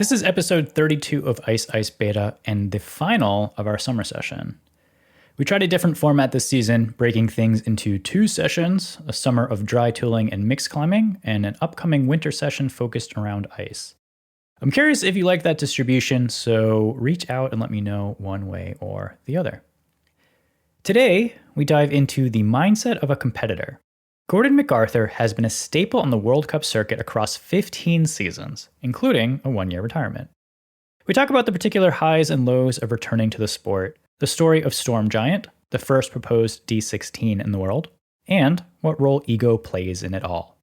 This is episode 32 of Ice Ice Beta and the final of our summer session. We tried a different format this season, breaking things into 2 sessions, a summer of dry tooling and mixed climbing, and an upcoming winter session focused around ice. I'm curious if you like that distribution, so reach out and let me know one way or the other. Today, we dive into the mindset of a competitor. Gordon McArthur has been a staple on the World Cup circuit across 15 seasons, including a 1-year retirement. We talk about the particular highs and lows of returning to the sport, the story of Storm Giant, the first proposed D16 in the world, and what role ego plays in it all.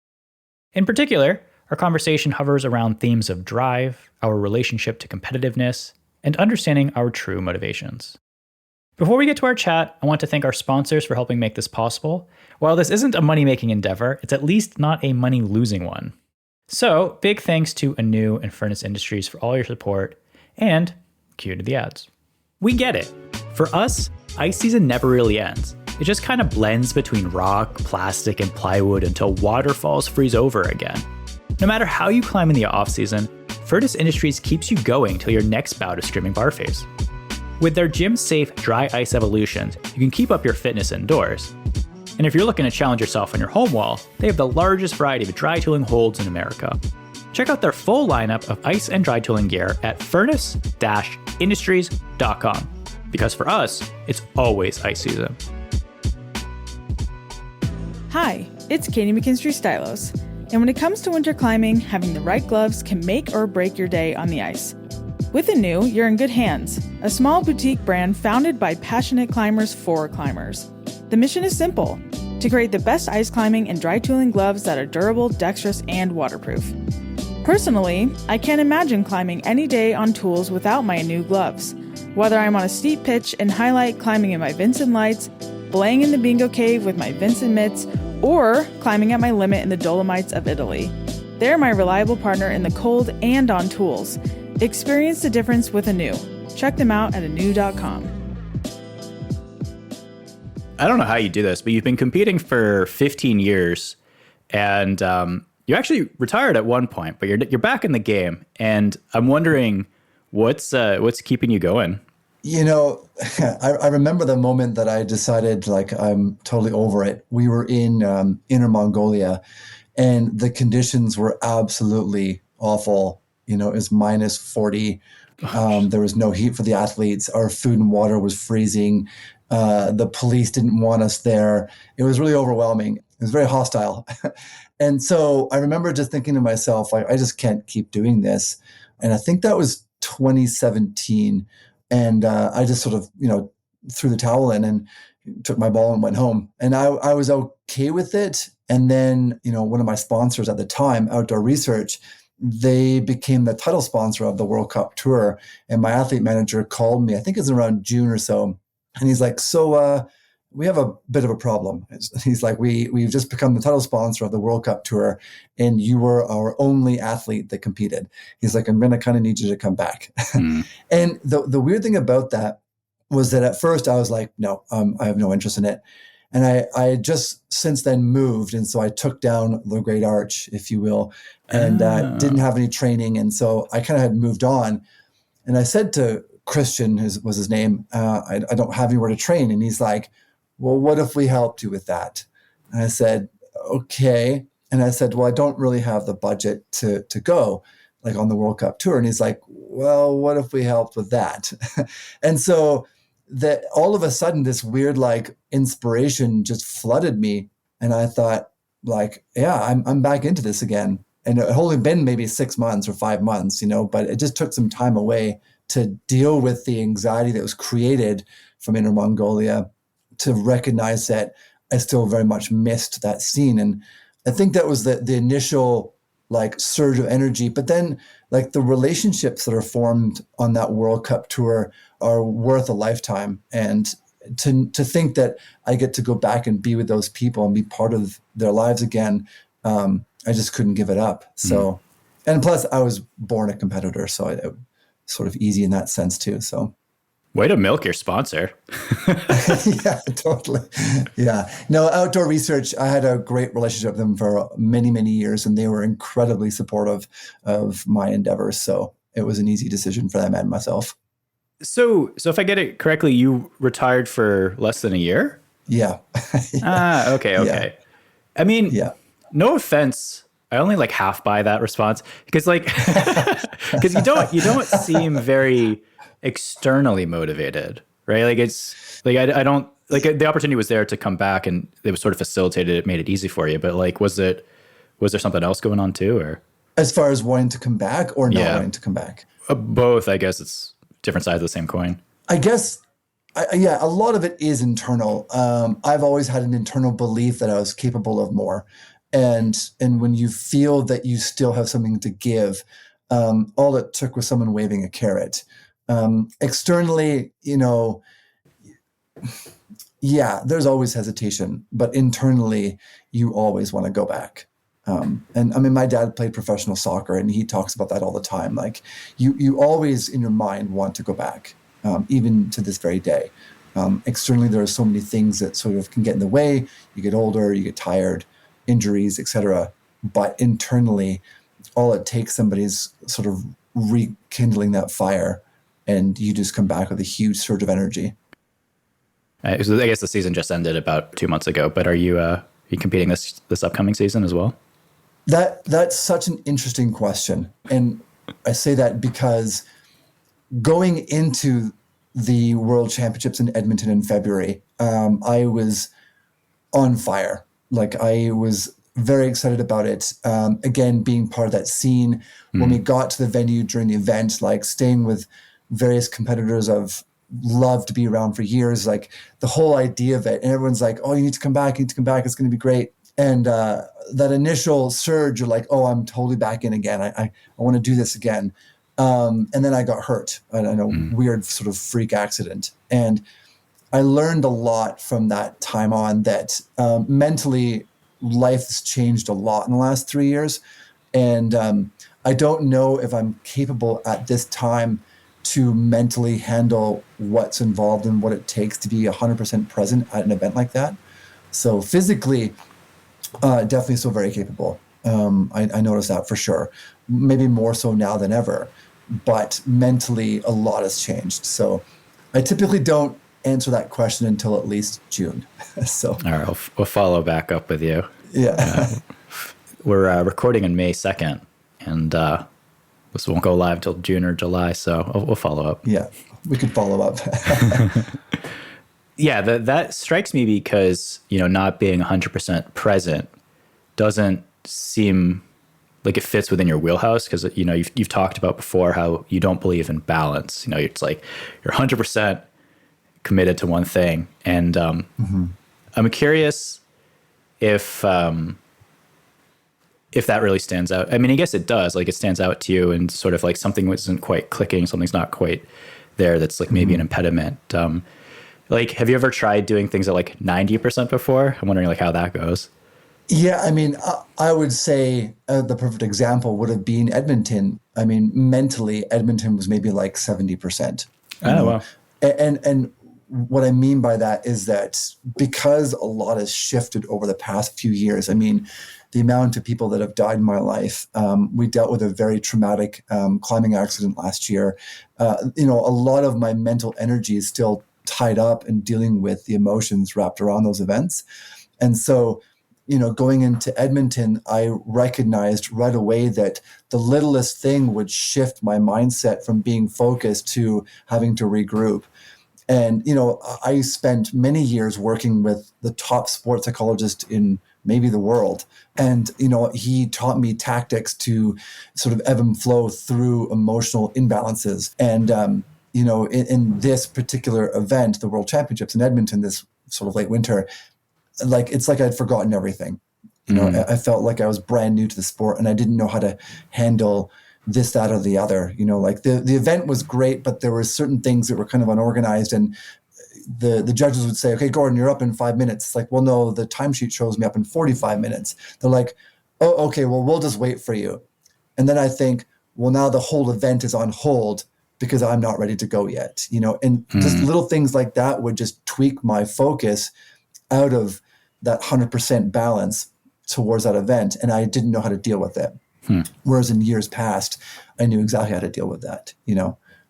In particular, our conversation hovers around themes of drive, our relationship to competitiveness, and understanding our true motivations. Before we get to our chat, I want to thank our sponsors for helping make this possible. While this isn't a money-making endeavor, it's at least not a money-losing one. So, big thanks to Anu and Furnace Industries for all your support, and cue to the ads. We get it. For us, ice season never really ends. It just kind of blends between rock, plastic, and plywood until waterfalls freeze over again. No matter how you climb in the off-season, Furnace Industries keeps you going till your next bout of screaming barface. With their gym-safe dry ice evolutions, you can keep up your fitness indoors. And if you're looking to challenge yourself on your home wall, they have the largest variety of dry tooling holds in America. Check out their full lineup of ice and dry tooling gear at furnace-industries.com. Because for us, it's always ice season. Hi, it's Katie McKinstry Stylos. And when it comes to winter climbing, having the right gloves can make or break your day on the ice. With Anu, you're in good hands, a small boutique brand founded by passionate climbers for climbers. The mission is simple, to create the best ice climbing and dry tooling gloves that are durable, dexterous, and waterproof. Personally, I can't imagine climbing any day on tools without my Anu gloves. Whether I'm on a steep pitch and highlight climbing in my Vincent lights, belaying in the bingo cave with my Vincent mitts, or climbing at my limit in the Dolomites of Italy. They're my reliable partner in the cold and on tools. Experience the difference with Anu. Check them out at anu.com. I don't know how you do this, but you've been competing for 15 years, and you actually retired at one point, but you're back in the game, and I'm wondering what's keeping you going? You know, I remember the moment that I decided, like, I'm totally over it. We were in Inner Mongolia, and the conditions were absolutely awful. You know, it was minus 40. There was no heat for the athletes. Our food and water was freezing. The police didn't want us there. It was really overwhelming. It was very hostile. And so I remember just thinking to myself, like, I just can't keep doing this. And I think that was 2017. And I just sort of, threw the towel in and took my ball and went home. And I was okay with it. And then, one of my sponsors at the time, Outdoor Research, they became the title sponsor of the World Cup Tour. And my athlete manager called me, I think it was around June or so. And he's like, so we have a bit of a problem. He's like, we've just become the title sponsor of the World Cup Tour, and you were our only athlete that competed. He's like, I'm going to kind of need you to come back. And the weird thing about that was that at first I was like, no, I have no interest in it. And I had just since then moved. And so I took down the Great Arch, if you will, and didn't have any training. And so I kind of had moved on. And I said to Christian, was his name, I don't have anywhere to train. And he's like, well, what if we helped you with that? And I said, okay. And I said, well, I don't really have the budget to go like on the World Cup Tour. And he's like, well, what if we helped with that? And so that all of a sudden this weird like inspiration just flooded me. And I thought like, yeah, I'm back into this again. And it had only been maybe 6 months or 5 months, but it just took some time away to deal with the anxiety that was created from Inner Mongolia, to recognize that I still very much missed that scene. And I think that was the initial like surge of energy. But then like the relationships that are formed on that World Cup Tour are worth a lifetime. And to think that I get to go back and be with those people and be part of their lives again, I just couldn't give it up. So, and plus I was born a competitor, so it sort of easy in that sense too. So. Way to milk your sponsor. Yeah, totally. Yeah. No, Outdoor Research, I had a great relationship with them for many, many years, and they were incredibly supportive of my endeavors. So it was an easy decision for them and myself. So if I get it correctly, you retired for less than a year? Yeah. Okay. Yeah. I mean, Yeah. no offense. I only like half buy that response because because you don't seem very externally motivated, right? Like it's like, I don't like the opportunity was there to come back and it was sort of facilitated. It made it easy for you. But like, was there something else going on too? Or as far as wanting to come back or not wanting to come back? Both, I guess. It's different sides of the same coin. I guess, a lot of it is internal. I've always had an internal belief that I was capable of more. And when you feel that you still have something to give, all it took was someone waving a carrot. Externally, there's always hesitation, but internally, you always want to go back. And I mean, my dad played professional soccer and he talks about that all the time. Like you always in your mind want to go back, even to this very day. Externally, there are so many things that sort of can get in the way. You get older, you get tired, injuries, etc. But internally, all it takes somebody's sort of rekindling that fire and you just come back with a huge surge of energy. So I guess the season just ended about 2 months ago, but are you competing this upcoming season as well? That's such an interesting question. And I say that because going into the World Championships in Edmonton in February, I was on fire. Like I was very excited about it. Again, being part of that scene. When we got to the venue during the event, like staying with various competitors I've loved to be around for years, like the whole idea of it. And everyone's like, oh, you need to come back. It's going to be great. And that initial surge, you're like, oh, I'm totally back in again. I want to do this again. And then I got hurt. I don't know, weird sort of freak accident. And I learned a lot from that time on that mentally life has changed a lot in the last 3 years. And I don't know if I'm capable at this time to mentally handle what's involved and what it takes to be 100% present at an event like that. So physically, definitely still very capable. I noticed that for sure. Maybe more so now than ever. But mentally, a lot has changed. So I typically don't answer that question until at least June. So all right, we'll follow back up with you. Yeah. We're recording on May 2nd, and this won't go live till June or July, so we'll follow up. Yeah, we could follow up. Yeah, that strikes me because, not being 100% present doesn't seem like it fits within your wheelhouse because, you've talked about before how you don't believe in balance. It's like you're 100% committed to one thing. And I'm curious if that really stands out. I mean, I guess it does. Like it stands out to you and sort of like something isn't quite clicking, something's not quite there that's like maybe an impediment. Like, have you ever tried doing things at like 90% before? I'm wondering like how that goes. Yeah, I mean, I would say the perfect example would have been Edmonton. I mean, mentally, Edmonton was maybe like 70%. Oh, wow. And what I mean by that is that because a lot has shifted over the past few years, I mean, the amount of people that have died in my life, we dealt with a very traumatic climbing accident last year. A lot of my mental energy is still tied up in dealing with the emotions wrapped around those events. And so, going into Edmonton, I recognized right away that the littlest thing would shift my mindset from being focused to having to regroup. And, I spent many years working with the top sports psychologist in maybe the world. And, he taught me tactics to sort of ebb and flow through emotional imbalances. And, in this particular event, the World Championships in Edmonton, this sort of late winter, like it's like I'd forgotten everything. I felt like I was brand new to the sport and I didn't know how to handle this, that, or the other. Like the event was great, but there were certain things that were kind of unorganized, and the judges would say, okay, Gordon, you're up in 5 minutes. It's like, well, no, the timesheet shows me up in 45 minutes. They're like, oh, okay, well, we'll just wait for you. And then I think, well, now the whole event is on hold because I'm not ready to go yet, and just little things like that would just tweak my focus out of that 100% balance towards that event. And I didn't know how to deal with it. Whereas in years past, I knew exactly how to deal with that,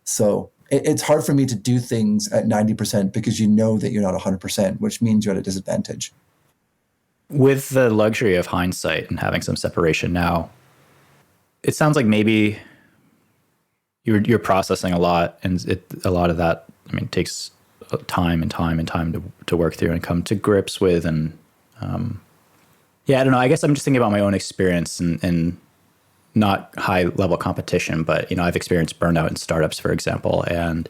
So it's hard for me to do things at 90% because you know that you're not 100%, which means you're at a disadvantage. With the luxury of hindsight and having some separation now, it sounds like maybe you're processing a lot, and a lot of that, takes time to work through and come to grips with. And I don't know. I guess I'm just thinking about my own experience and not high level competition, but I've experienced burnout in startups, for example, and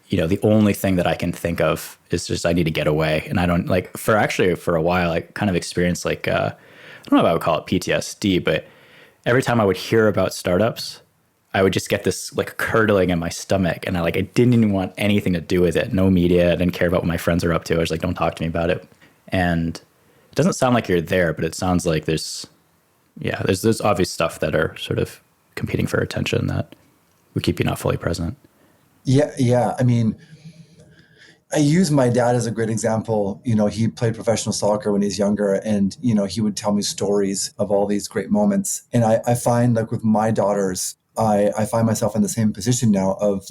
the only thing that I can think of is just I need to get away. And I don't for a while I kind of experienced I don't know if I would call it PTSD, but every time I would hear about startups, I would just get this curdling in my stomach, and I didn't even want anything to do with it. No media. I didn't care about what my friends are up to. I was like, don't talk to me about it. And it doesn't sound like you're there, but it sounds like there's obvious stuff that are sort of competing for attention that would keep you not fully present. Yeah. I use my dad as a great example. He played professional soccer when he was younger, and, he would tell me stories of all these great moments. And I find with my daughters, I find myself in the same position now of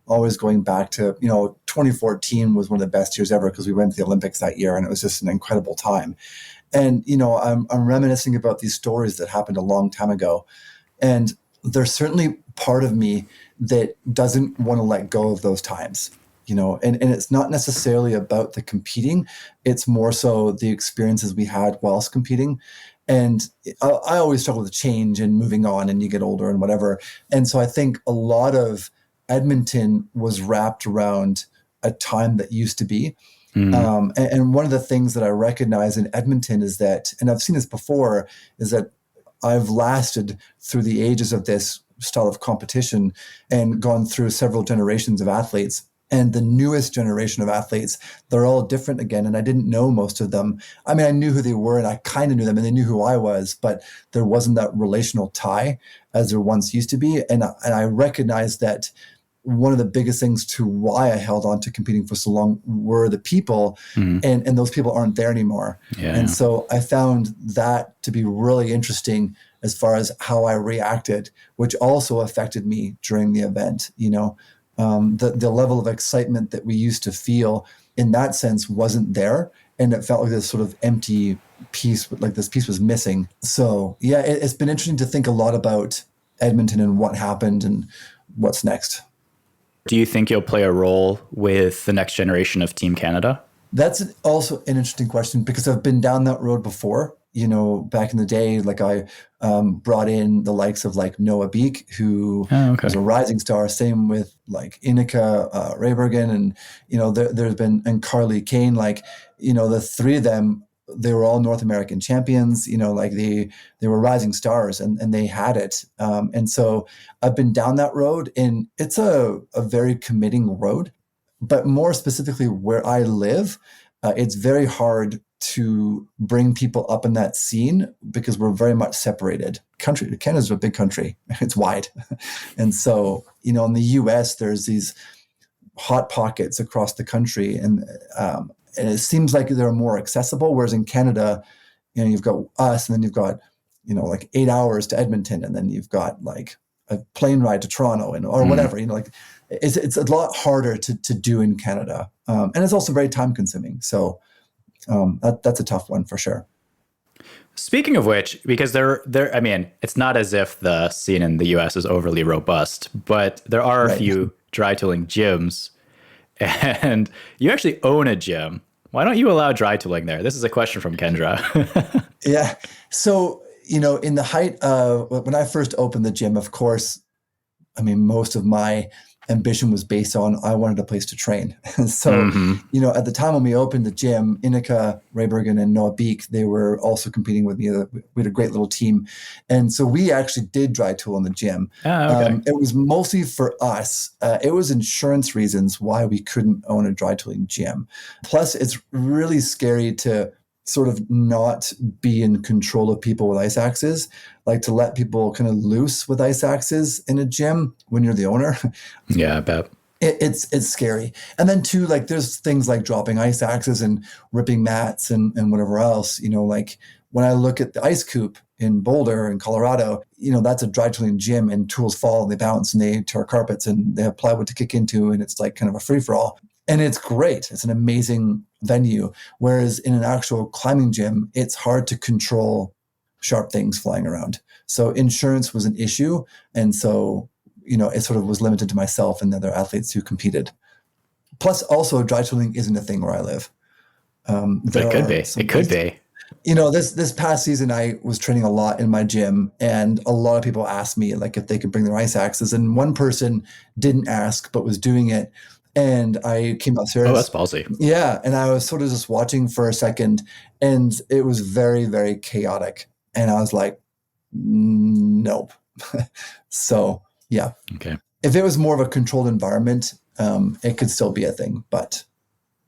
always going back to, 2014 was one of the best years ever because we went to the Olympics that year, and it was just an incredible time. And, I'm reminiscing about these stories that happened a long time ago. And there's certainly part of me that doesn't want to let go of those times, and it's not necessarily about the competing. It's more so the experiences we had whilst competing. And I always struggle with change and moving on, and you get older and whatever. And so I think a lot of Edmonton was wrapped around a time that used to be. And one of the things that I recognize in Edmonton is that, and I've seen this before, is that I've lasted through the ages of this style of competition and gone through several generations of athletes. And the newest generation of athletes, they're all different again. And I didn't know most of them. I knew who they were, and I kind of knew them, and they knew who I was, but there wasn't that relational tie as there once used to be. And I recognized that one of the biggest things to why I held on to competing for so long were the people, and those people aren't there anymore. Yeah. And so I found that to be really interesting as far as how I reacted, which also affected me during the event. The level of excitement that we used to feel in that sense wasn't there. And it felt like this sort of empty piece, this piece was missing. So yeah, it's been interesting to think a lot about Edmonton and what happened and what's next. Do you think you'll play a role with the next generation of Team Canada? That's also an interesting question because I've been down that road before. Back in the day, I brought in the likes of Noah Beek, who was a rising star. Same with Innika Raybergen, and there's been, and Carly Kane. The three of them, they were all North American champions. They were rising stars, and they had it. And so I've been down that road, and it's a very committing road. But more specifically, where I live, it's very hard to bring people up in that scene because we're very much separated. Canada's a big country. It's wide. And so, in the US, there's these hot pockets across the country, and it seems like they're more accessible. Whereas in Canada, you've got us, and then you've got, 8 hours to Edmonton, and then you've got a plane ride to Toronto or whatever, it's a lot harder to do in Canada. And it's also very time consuming. So, that's a tough one for sure. Speaking of which, because it's not as if the scene in the US is overly robust, but there are a few dry tooling gyms, and you actually own a gym. Why don't you allow dry tooling there? This is a question from Kendra. Yeah. So, in the height of when I first opened the gym, of course, most of my ambition was based on I wanted a place to train. So, at the time when we opened the gym, Innika Raybergen and Noah Beek, they were also competing with me. We had a great little team. And so we actually did dry tool in the gym. It was mostly for us. It was insurance reasons why we couldn't own a dry tooling gym. Plus, it's really scary to sort of not be in control of people with ice axes, to let people kind of loose with ice axes in a gym when you're the owner. Yeah, I bet. It's scary. And then too, there's things like dropping ice axes and ripping mats and whatever else, when I look at the ice coop, in Boulder in Colorado, that's a dry tooling gym, and tools fall and they bounce and they tear carpets and they have plywood to kick into, and it's like kind of a free for all. And it's great. It's an amazing venue. Whereas in an actual climbing gym, it's hard to control sharp things flying around. So insurance was an issue. And so, it sort of was limited to myself and the other athletes who competed. Plus, also, dry tooling isn't a thing where I live. But it could be. It could be. This past season, I was training a lot in my gym, and a lot of people asked me like if they could bring their ice axes. And one person didn't ask, but was doing it. And I came upstairs. Oh, that's ballsy. Yeah. And I was sort of just watching for a second, and it was very, very chaotic. And I was like, nope. So, yeah. Okay. If it was more of a controlled environment, it could still be a thing, but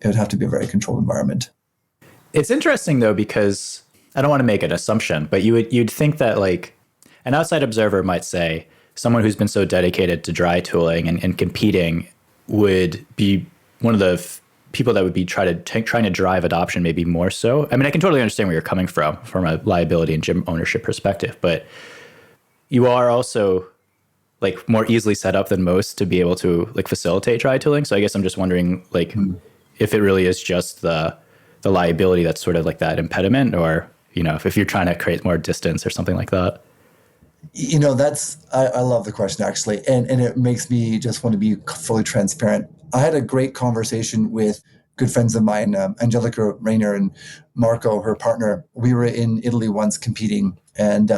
it would have to be a very controlled environment. It's interesting, though, because I don't want to make an assumption, but you'd think that like an outside observer might say someone who's been so dedicated to dry tooling and competing would be one of the people that would be trying to drive adoption maybe more so. I mean, I can totally understand where you're coming from a liability and gym ownership perspective, but you are also like more easily set up than most to be able to like facilitate dry tooling. So I guess I'm just wondering like if it really is just the liability that's sort of like that impediment, or, if you're trying to create more distance or something like that. I love the question actually. And it makes me just want to be fully transparent. I had a great conversation with good friends of mine, Angelica Rayner and Marco, her partner. We were in Italy once competing, and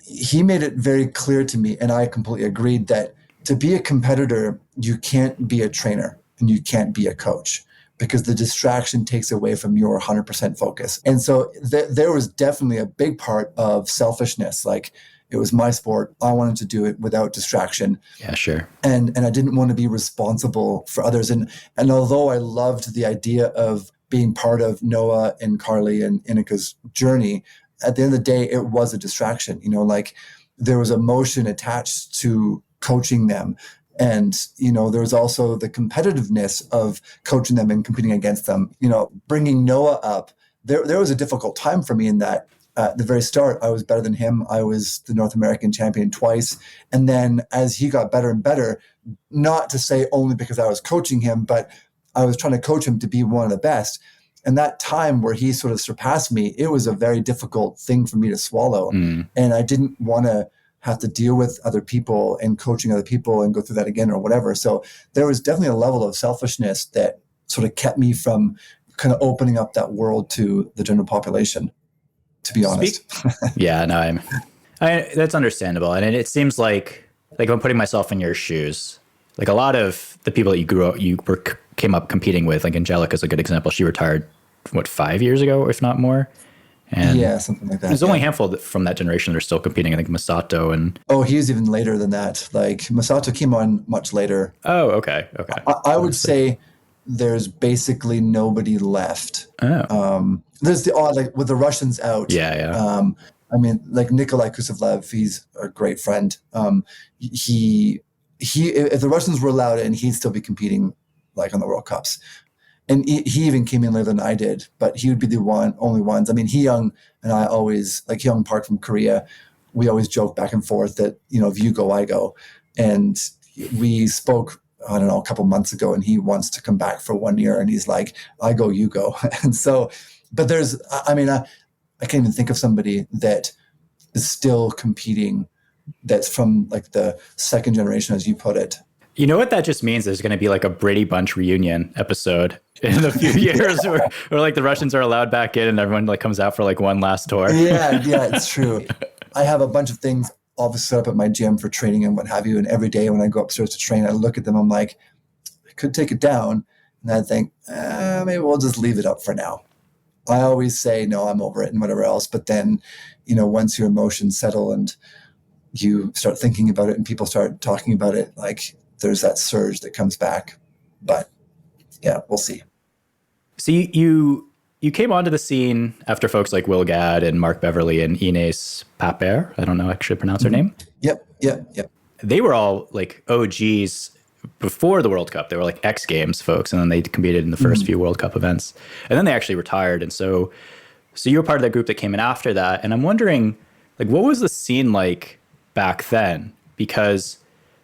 he made it very clear to me, and I completely agreed, that to be a competitor, you can't be a trainer and you can't be a coach, because the distraction takes away from your 100% focus. And so there was definitely a big part of selfishness. Like, it was my sport. I wanted to do it without distraction. Yeah, sure. And I didn't want to be responsible for others. And although I loved the idea of being part of Noah and Carly and Inika's journey, at the end of the day, it was a distraction. Like, there was emotion attached to coaching them. And, there was also the competitiveness of coaching them and competing against them. Bringing Noah up, there was a difficult time for me in that at the very start, I was better than him. I was the North American champion twice. And then as he got better and better, not to say only because I was coaching him, but I was trying to coach him to be one of the best. And that time where he sort of surpassed me, it was a very difficult thing for me to swallow. And I didn't want to have to deal with other people and coaching other people and go through that again or whatever. So there was definitely a level of selfishness that sort of kept me from kind of opening up that world to the general population, to be honest. Yeah, no, that's understandable. And it seems like I'm putting myself in your shoes. Like, a lot of the people that you came up competing with, like Angelica's a good example. She retired, 5 years ago, if not more? And yeah, something like that. There's only a handful from that generation that are still competing. I think Masato and... Oh, he was even later than that. Like, Masato came on much later. Oh, okay. I would say there's basically nobody left. Oh. There's the odd, like, with the Russians out. Yeah. I mean, like Nikolai Kusevlev, he's a great friend. He if the Russians were allowed in, he'd still be competing like on the World Cups. And he even came in later than I did, but he would be the only ones. I mean, Hyung and I always, like Hyung Park from Korea, we always joke back and forth that, if you go, I go. And we spoke, I don't know, a couple months ago, and he wants to come back for 1 year, and he's like, I go, you go. And so, but I can't even think of somebody that is still competing that's from like the second generation, as you put it. You know what that just means? There's going to be like a Brady Bunch reunion episode in a few years where like the Russians are allowed back in and everyone like comes out for like one last tour. Yeah, it's true. I have a bunch of things obviously set up at my gym for training and what have you. And every day when I go upstairs to train, I look at them, I'm like, I could take it down. And I think, maybe we'll just leave it up for now. I always say, no, I'm over it and whatever else. But then, once your emotions settle and you start thinking about it and people start talking about it, like, there's that surge that comes back. But yeah, we'll see. So you came onto the scene after folks like Will Gadd and Mark Beverly and Ines Papert. I don't know actually pronounce her name. Yep. They were all like OGs before the World Cup. They were like X Games folks, and then they competed in the first few World Cup events. And then they actually retired. And so you were part of that group that came in after that. And I'm wondering, Like, what was the scene like back then? Because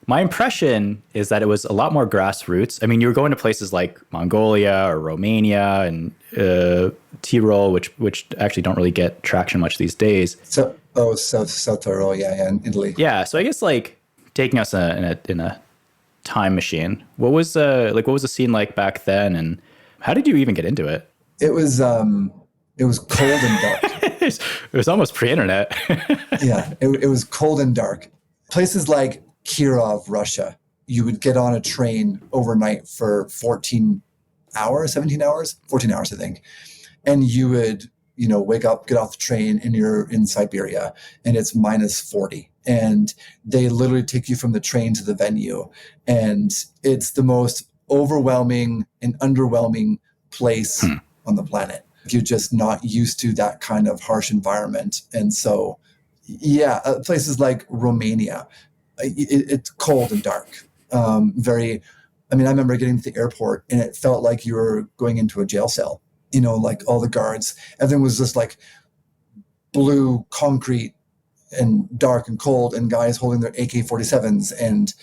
my impression is that it was a lot more grassroots. I mean, you were going to places like Mongolia or Romania and Tyrol, which actually don't really get traction much these days. So, South Tyrol, yeah, in Italy. Yeah, so I guess like taking us in a time machine. What was the scene like back then, and how did you even get into it? It was cold and dark. It was almost pre-internet. Yeah, it was cold and dark. Places like Kirov, Russia, you would get on a train overnight for 14 hours, 17 hours, 14 hours, I think. And you would, wake up, get off the train, and you're in Siberia, and it's minus 40. And they literally take you from the train to the venue. And it's the most overwhelming and underwhelming place on the planet. You're just not used to that kind of harsh environment. And so, places like Romania, it's cold and dark. I remember getting to the airport and it felt like you were going into a jail cell. Like all the guards, everything was just like blue concrete and dark and cold, and guys holding their AK-47s, and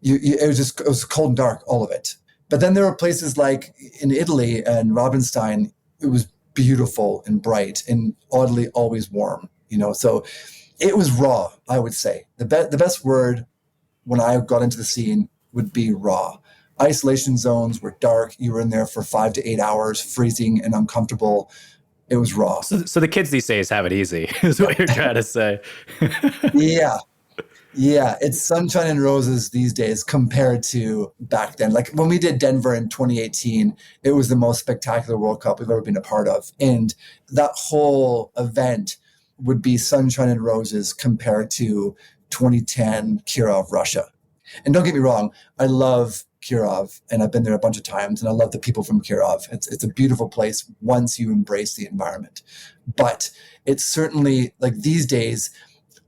it was cold and dark, all of it. But then there were places like in Italy and Rabenstein, it was beautiful and bright and oddly always warm, so it was raw, I would say. The best word when I got into the scene would be raw. Isolation zones were dark. You were in there for 5 to 8 hours, freezing and uncomfortable. It was raw. So the kids these days have it easy, is what you're trying to say. Yeah. Yeah, it's sunshine and roses these days compared to back then. Like when we did Denver in 2018, it was the most spectacular World Cup we've ever been a part of. And that whole event would be sunshine and roses compared to 2010 Kirov, Russia. And don't get me wrong, I love Kirov, and I've been there a bunch of times, and I love the people from Kirov. It's a beautiful place once you embrace the environment. But it's certainly, like these days,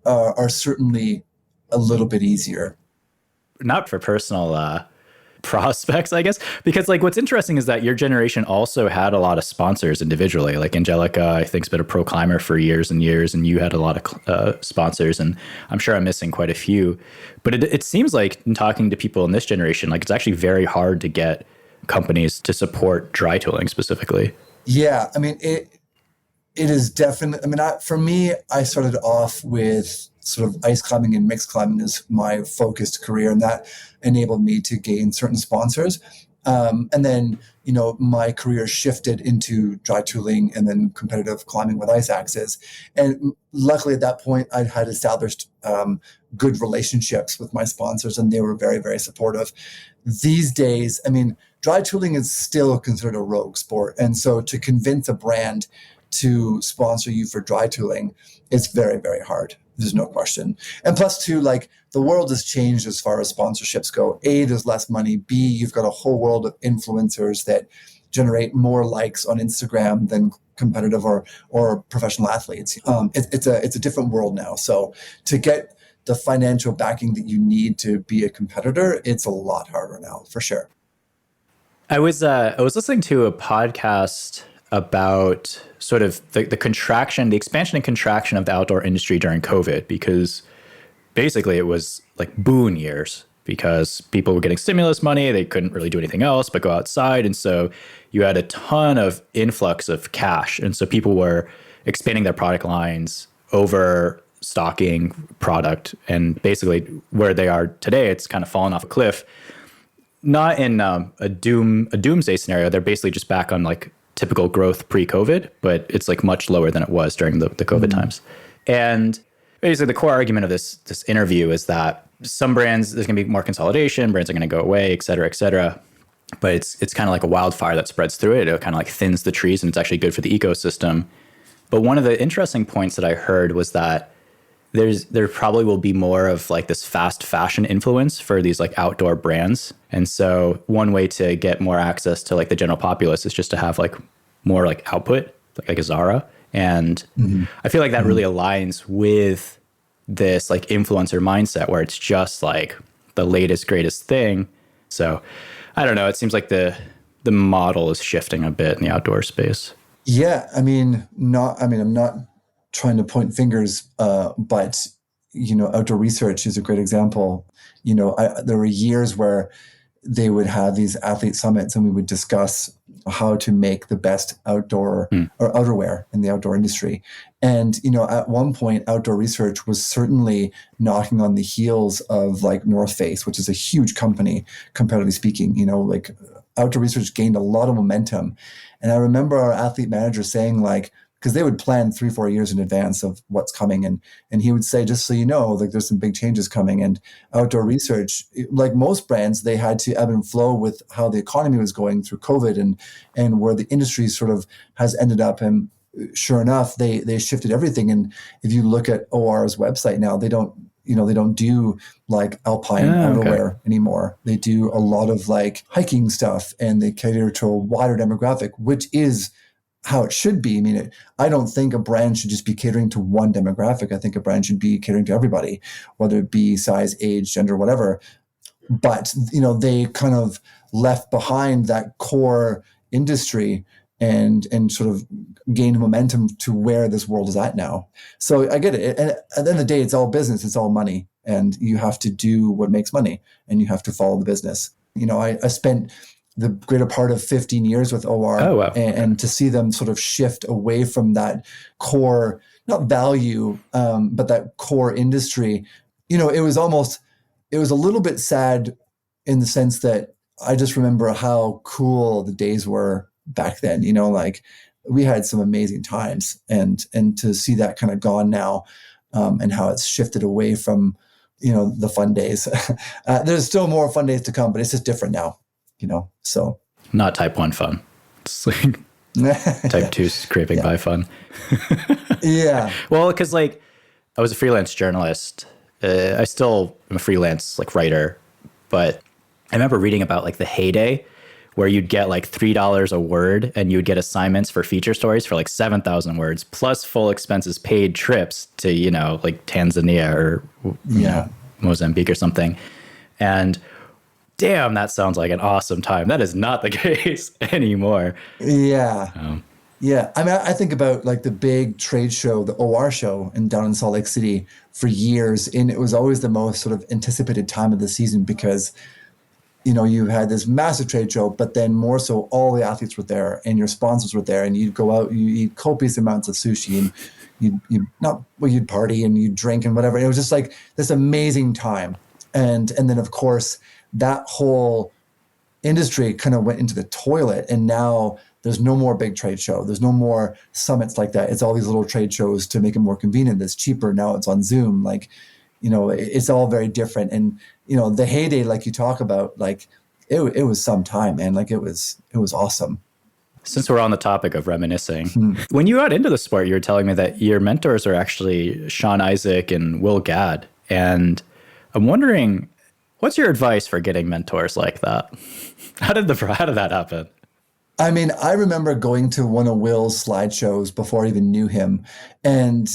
are certainly a little bit easier. Not for personal prospects, I guess, because like what's interesting is that your generation also had a lot of sponsors individually. Like Angelica, I think, has been a pro climber for years and years, and you had a lot of sponsors, and I'm sure I'm missing quite a few. But it seems like in talking to people in this generation, like it's actually very hard to get companies to support dry tooling specifically. Yeah, I mean, it is definitely, for me, I started off with sort of ice climbing and mixed climbing as my focused career, and that enabled me to gain certain sponsors. And then, my career shifted into dry tooling and then competitive climbing with ice axes. And luckily at that point, I had established good relationships with my sponsors, and they were very, very supportive. These days, dry tooling is still considered a rogue sport. And so to convince a brand to sponsor you for dry tooling, it's very, very hard. There's no question. And plus two, like the world has changed as far as sponsorships go. A, there's less money. B, you've got a whole world of influencers that generate more likes on Instagram than competitive or professional athletes. It's a different world now. So to get the financial backing that you need to be a competitor, it's a lot harder now, for sure. I was listening to a podcast about sort of the contraction, the expansion and contraction of the outdoor industry during COVID, because basically it was like boon years because people were getting stimulus money. They couldn't really do anything else but go outside. And so you had a ton of influx of cash. And so people were expanding their product lines, overstocking product. And basically where they are today, it's kind of fallen off a cliff. Not in a doomsday scenario. They're basically just back on like typical growth pre-COVID, but it's like much lower than it was during the COVID times. And basically the core argument of this interview is that some brands, there's going to be more consolidation, brands are going to go away, et cetera, but it's kind of like a wildfire that spreads through it. It kind of like thins the trees, and it's actually good for the ecosystem. But one of the interesting points that I heard was that there probably will be more of like this fast fashion influence for these like outdoor brands. And so one way to get more access to like the general populace is just to have like more like output, like a Zara. And I feel like that really aligns with this like influencer mindset where it's just like the latest, greatest thing. So I don't know. It seems like the model is shifting a bit in the outdoor space. Yeah. I'm not trying to point fingers, but outdoor research is a great example. There were years where they would have these athlete summits and we would discuss how to make the best outdoor or outerwear in the outdoor industry. And, at one point, outdoor research was certainly knocking on the heels of like North Face, which is a huge company, comparatively speaking. Like outdoor research gained a lot of momentum. And I remember our athlete manager saying like, because they would plan 3-4 years in advance of what's coming. And he would say, just so you know, like there's some big changes coming. And outdoor research, like most brands, they had to ebb and flow with how the economy was going through COVID and where the industry sort of has ended up. And sure enough, they shifted everything. And if you look at OR's website now, they don't do like alpine outerwear anymore. They do a lot of like hiking stuff, and they cater to a wider demographic, which is how it should be. I mean, I don't think a brand should just be catering to one demographic. I think a brand should be catering to everybody, whether it be size, age, gender, whatever. But, they kind of left behind that core industry and sort of gained momentum to where this world is at now. So I get it. And at the end of the day, it's all business, it's all money, and you have to do what makes money and you have to follow the business. I spent the greater part of 15 years with OR. Oh, wow. And to see them sort of shift away from that core, not value, but that core industry, it was a little bit sad in the sense that I just remember how cool the days were back then. Like we had some amazing times, and to see that kind of gone now, and how it's shifted away from, the fun days. There's still more fun days to come, but it's just different now. So not type 1 fun. It's like type 2 scraping by fun. Yeah. Well, because like I was a freelance journalist. I still am a freelance like writer, but I remember reading about like the heyday where you'd get like $3 a word and you would get assignments for feature stories for like 7,000 words plus full expenses paid trips to, like Tanzania or Mozambique or something. And damn, that sounds like an awesome time. That is not the case anymore. Yeah. Yeah. I mean, I think about like the big trade show, the OR show down in Salt Lake City for years. And it was always the most sort of anticipated time of the season because, you had this massive trade show, but then more so all the athletes were there and your sponsors were there, and you'd go out, you eat copious amounts of sushi, and you'd party and you'd drink and whatever. It was just like this amazing time. And then of course, that whole industry kind of went into the toilet, and now there's no more big trade show. There's no more summits like that. It's all these little trade shows to make it more convenient. It's cheaper. Now it's on Zoom. Like, it's all very different. And, the heyday, like you talk about, like it was some time, man. Like it was awesome. Since we're on the topic of reminiscing, when you got into the sport, you were telling me that your mentors are actually Sean Isaac and Will Gadd. And I'm wondering, what's your advice for getting mentors like that? How did that happen? I mean, I remember going to one of Will's slideshows before I even knew him. And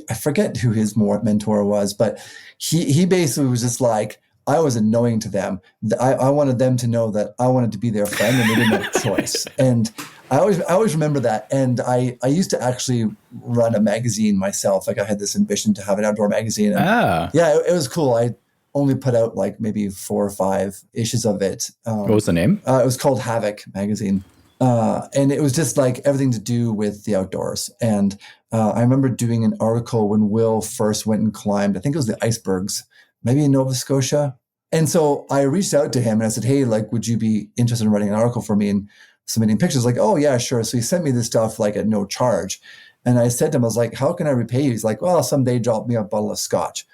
I forget who his mentor was, but he basically was just like, I was annoying to them. I wanted them to know that I wanted to be their friend and they didn't have a choice. And I always remember that. And I used to actually run a magazine myself. Like I had this ambition to have an outdoor magazine. And yeah, it was cool. I only put out like maybe 4 or 5 issues of it. What was the name? It was called Havoc magazine. And it was just like everything to do with the outdoors. And I remember doing an article when Will first went and climbed, I think it was the icebergs, maybe in Nova Scotia. And so I reached out to him and I said, hey, like, would you be interested in writing an article for me and submitting pictures? Like, oh yeah, sure. So he sent me this stuff like at no charge. And I said to him, I was like, how can I repay you? He's like, well, someday drop me a bottle of scotch.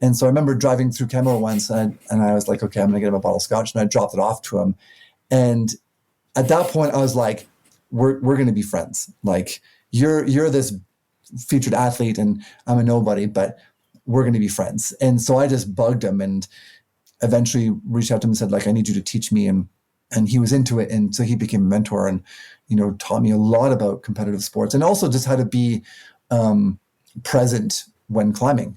And so I remember driving through Canmore once and I was like, okay, I'm going to get him a bottle of scotch. And I dropped it off to him. And at that point I was like, we're going to be friends. Like you're this featured athlete and I'm a nobody, but we're going to be friends. And so I just bugged him and eventually reached out to him and said, like, I need you to teach me. And he was into it. And so he became a mentor and, taught me a lot about competitive sports and also just how to be present when climbing,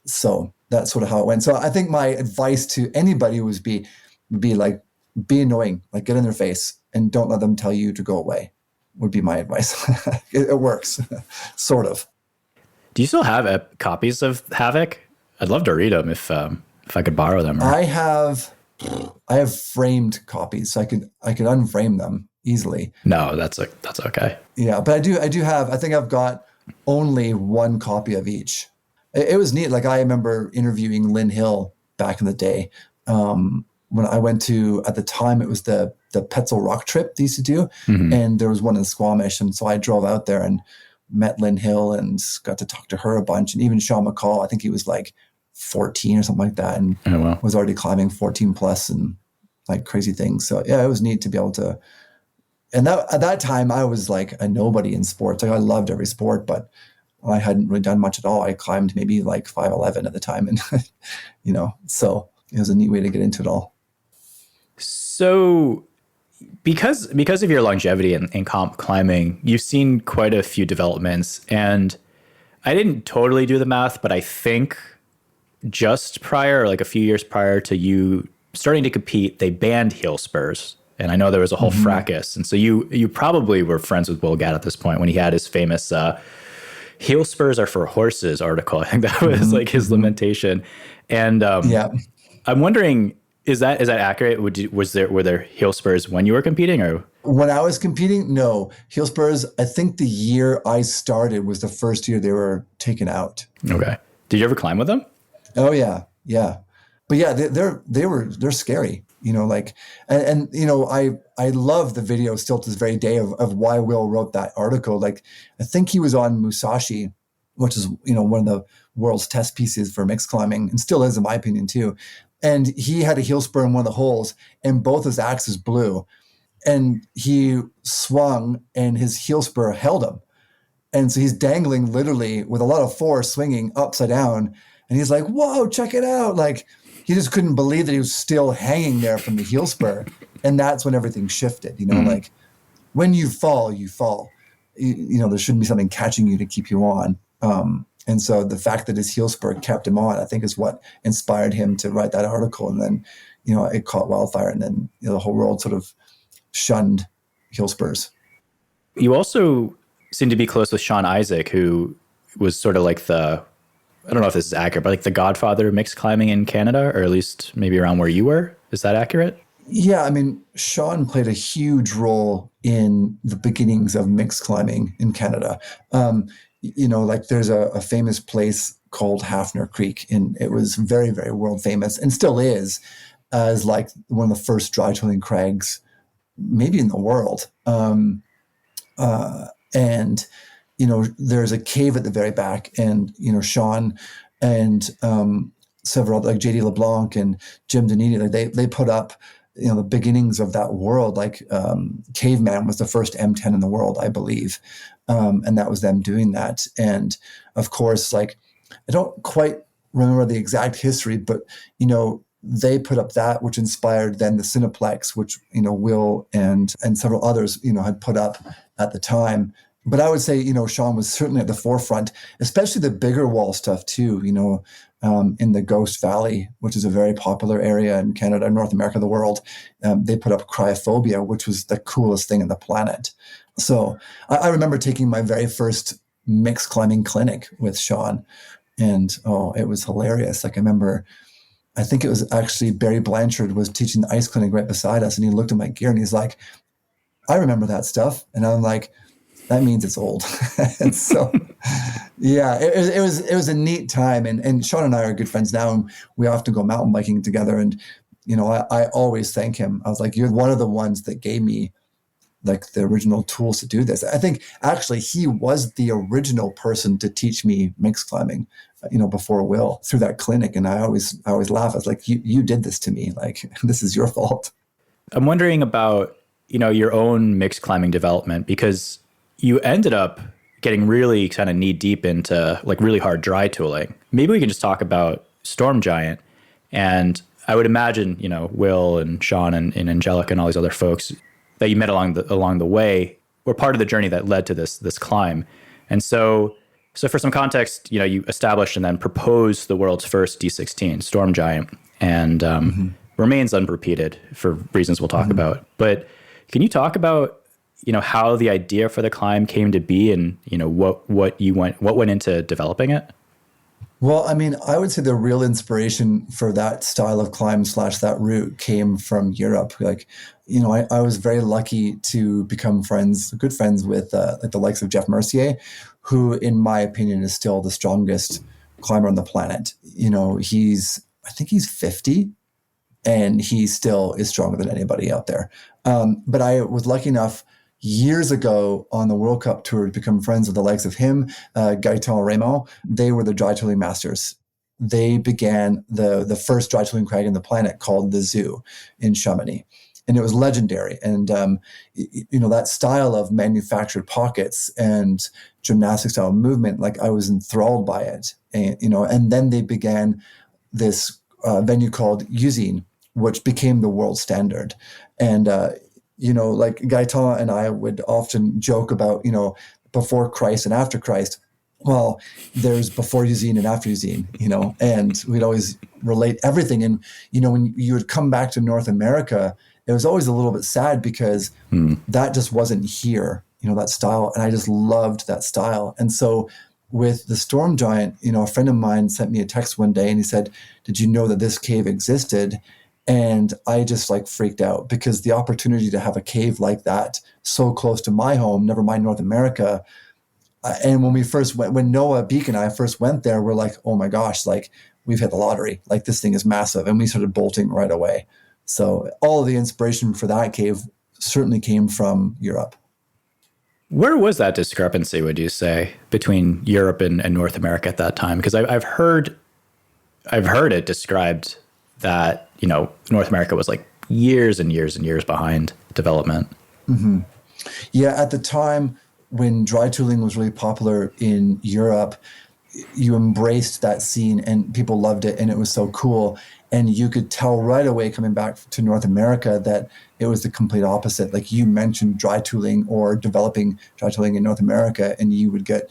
So that's sort of how it went. So I think my advice to anybody would be like, be annoying, like get in their face and don't let them tell you to go away would be my advice. It works, sort of. Do you still have copies of Havoc? I'd love to read them if I could borrow them. I have framed copies, so I could unframe them easily. No, that's okay. Yeah, but I do have. I think I've got only one copy of each. It was neat. Like, I remember interviewing Lynn Hill back in the day. When I went to, at the time, it was the Petzl Rock trip they used to do, and there was one in Squamish, and so I drove out there and met Lynn Hill and got to talk to her a bunch, and even Sean McCall. I think he was like 14 or something like that, and was already climbing 14 plus and like crazy things. So yeah, it was neat to be able to. And at that time, I was like a nobody in sports. Like, I loved every sport, but I hadn't really done much at all. I climbed maybe like 5'11" at the time, and so it was a neat way to get into it all. So, because of your longevity in comp climbing, you've seen quite a few developments, and I didn't totally do the math, but I think just prior, like a few years prior to you starting to compete, they banned heel spurs. And I know there was a whole fracas. And so you probably were friends with Will Gadd at this point when he had his famous heel spurs are for horses article. I think that was like his lamentation. And I'm wondering, is that accurate? Were there heel spurs when you were competing, or? When I was competing, no. Heel spurs, I think the year I started was the first year they were taken out. Okay. Did you ever climb with them? Oh yeah. Yeah. But yeah, they're scary, like, and I love the video still to this very day of why Will wrote that article. Like, I think he was on Musashi, which is, one of the world's test pieces for mixed climbing, and still is in my opinion too. And he had a heel spur in one of the holes, and both his axes blew, and he swung and his heel spur held him. And so he's dangling literally with a lot of force, swinging upside down. And he's like, whoa, check it out. Like, he just couldn't believe that he was still hanging there from the heel spur. And that's when everything shifted, like, when you fall, you fall. There shouldn't be something catching you to keep you on. And so the fact that his heel spur kept him on, I think, is what inspired him to write that article. And then, it caught wildfire, and then the whole world sort of shunned heel spurs. You also seem to be close with Sean Isaac, who was sort of like I don't know if this is accurate, but like the godfather of mixed climbing in Canada, or at least maybe around where you were. Is that accurate? Yeah, I mean, Sean played a huge role in the beginnings of mixed climbing in Canada. Like, there's a famous place called Hafner Creek, and it was very, very world famous, and still is, as like one of the first dry tooling crags, maybe in the world. And there's a cave at the very back, and Sean and several, like JD LeBlanc and Jim Donini, like they put up the beginnings of that world. Like, Caveman was the first M10 in the world, I believe, and that was them doing that. And of course, like, I don't quite remember the exact history, but they put up that, which inspired then the Cineplex, which Will and several others had put up at the time. But I would say, Sean was certainly at the forefront, especially the bigger wall stuff too, in the Ghost Valley, which is a very popular area in Canada, North America, the world. They put up cryophobia, which was the coolest thing on the planet. So I remember taking my very first mixed climbing clinic with Sean, and it was hilarious. Like, I think it was actually Barry Blanchard was teaching the ice clinic right beside us, and he looked at my gear and he's like, I remember that stuff. And I'm like, that means it's old. And so, yeah, it was a neat time. And Sean and I are good friends now, and we often go mountain biking together. And, I always thank him. I was like, you're one of the ones that gave me like the original tools to do this. I think actually he was the original person to teach me mixed climbing, before Will, through that clinic. And I always laugh. I was like, you did this to me. Like, this is your fault. I'm wondering about, your own mixed climbing development, because you ended up getting really kind of knee deep into like really hard dry tooling. Maybe we can just talk about Storm Giant. And I would imagine, Will and Sean and Angelica and all these other folks that you met along the way were part of the journey that led to this climb. And so for some context, you established and then proposed the world's first D16, Storm Giant, and remains unrepeated for reasons we'll talk about. But can you talk about, how the idea for the climb came to be, and what went into developing it? Well, I mean, I would say the real inspiration for that style of climb / that route came from Europe. Like, I was very lucky to become good friends with like the likes of Jeff Mercier, who, in my opinion, is still the strongest climber on the planet. I think he's 50, and he still is stronger than anybody out there. But I was lucky enough years ago on the World Cup tour to become friends with the likes of him, Gaëtan Raymond. They were the dry tooling masters. They began the first dry tooling crag on the planet, called the Zoo in Chamonix. And it was legendary. And, that style of manufactured pockets and gymnastic style movement, like, I was enthralled by it. And then they began this venue called Usine, which became the world standard. And, like Gaëtan and I would often joke about, before Christ and after Christ. Well, there's before Usine and after Usine, and we'd always relate everything. And, when you would come back to North America, it was always a little bit sad because that just wasn't here, that style. And I just loved that style. And so with the Storm Giant, a friend of mine sent me a text one day and he said, "Did you know that this cave existed?" And I just freaked out, because the opportunity to have a cave like that so close to my home, never mind North America. And when Noah Beak and I first went there, we're like, oh my gosh, we've hit the lottery. This thing is massive. And we started bolting right away. So all of the inspiration for that cave certainly came from Europe. Where was that discrepancy, would you say, between Europe and North America at that time? Because I've heard it described that, North America was years and years and years behind development. Mm-hmm. Yeah, at the time when dry tooling was really popular in Europe, you embraced that scene and people loved it and it was so cool. And you could tell right away coming back to North America that it was the complete opposite. Like, you mentioned dry tooling or developing dry tooling in North America, and you would get,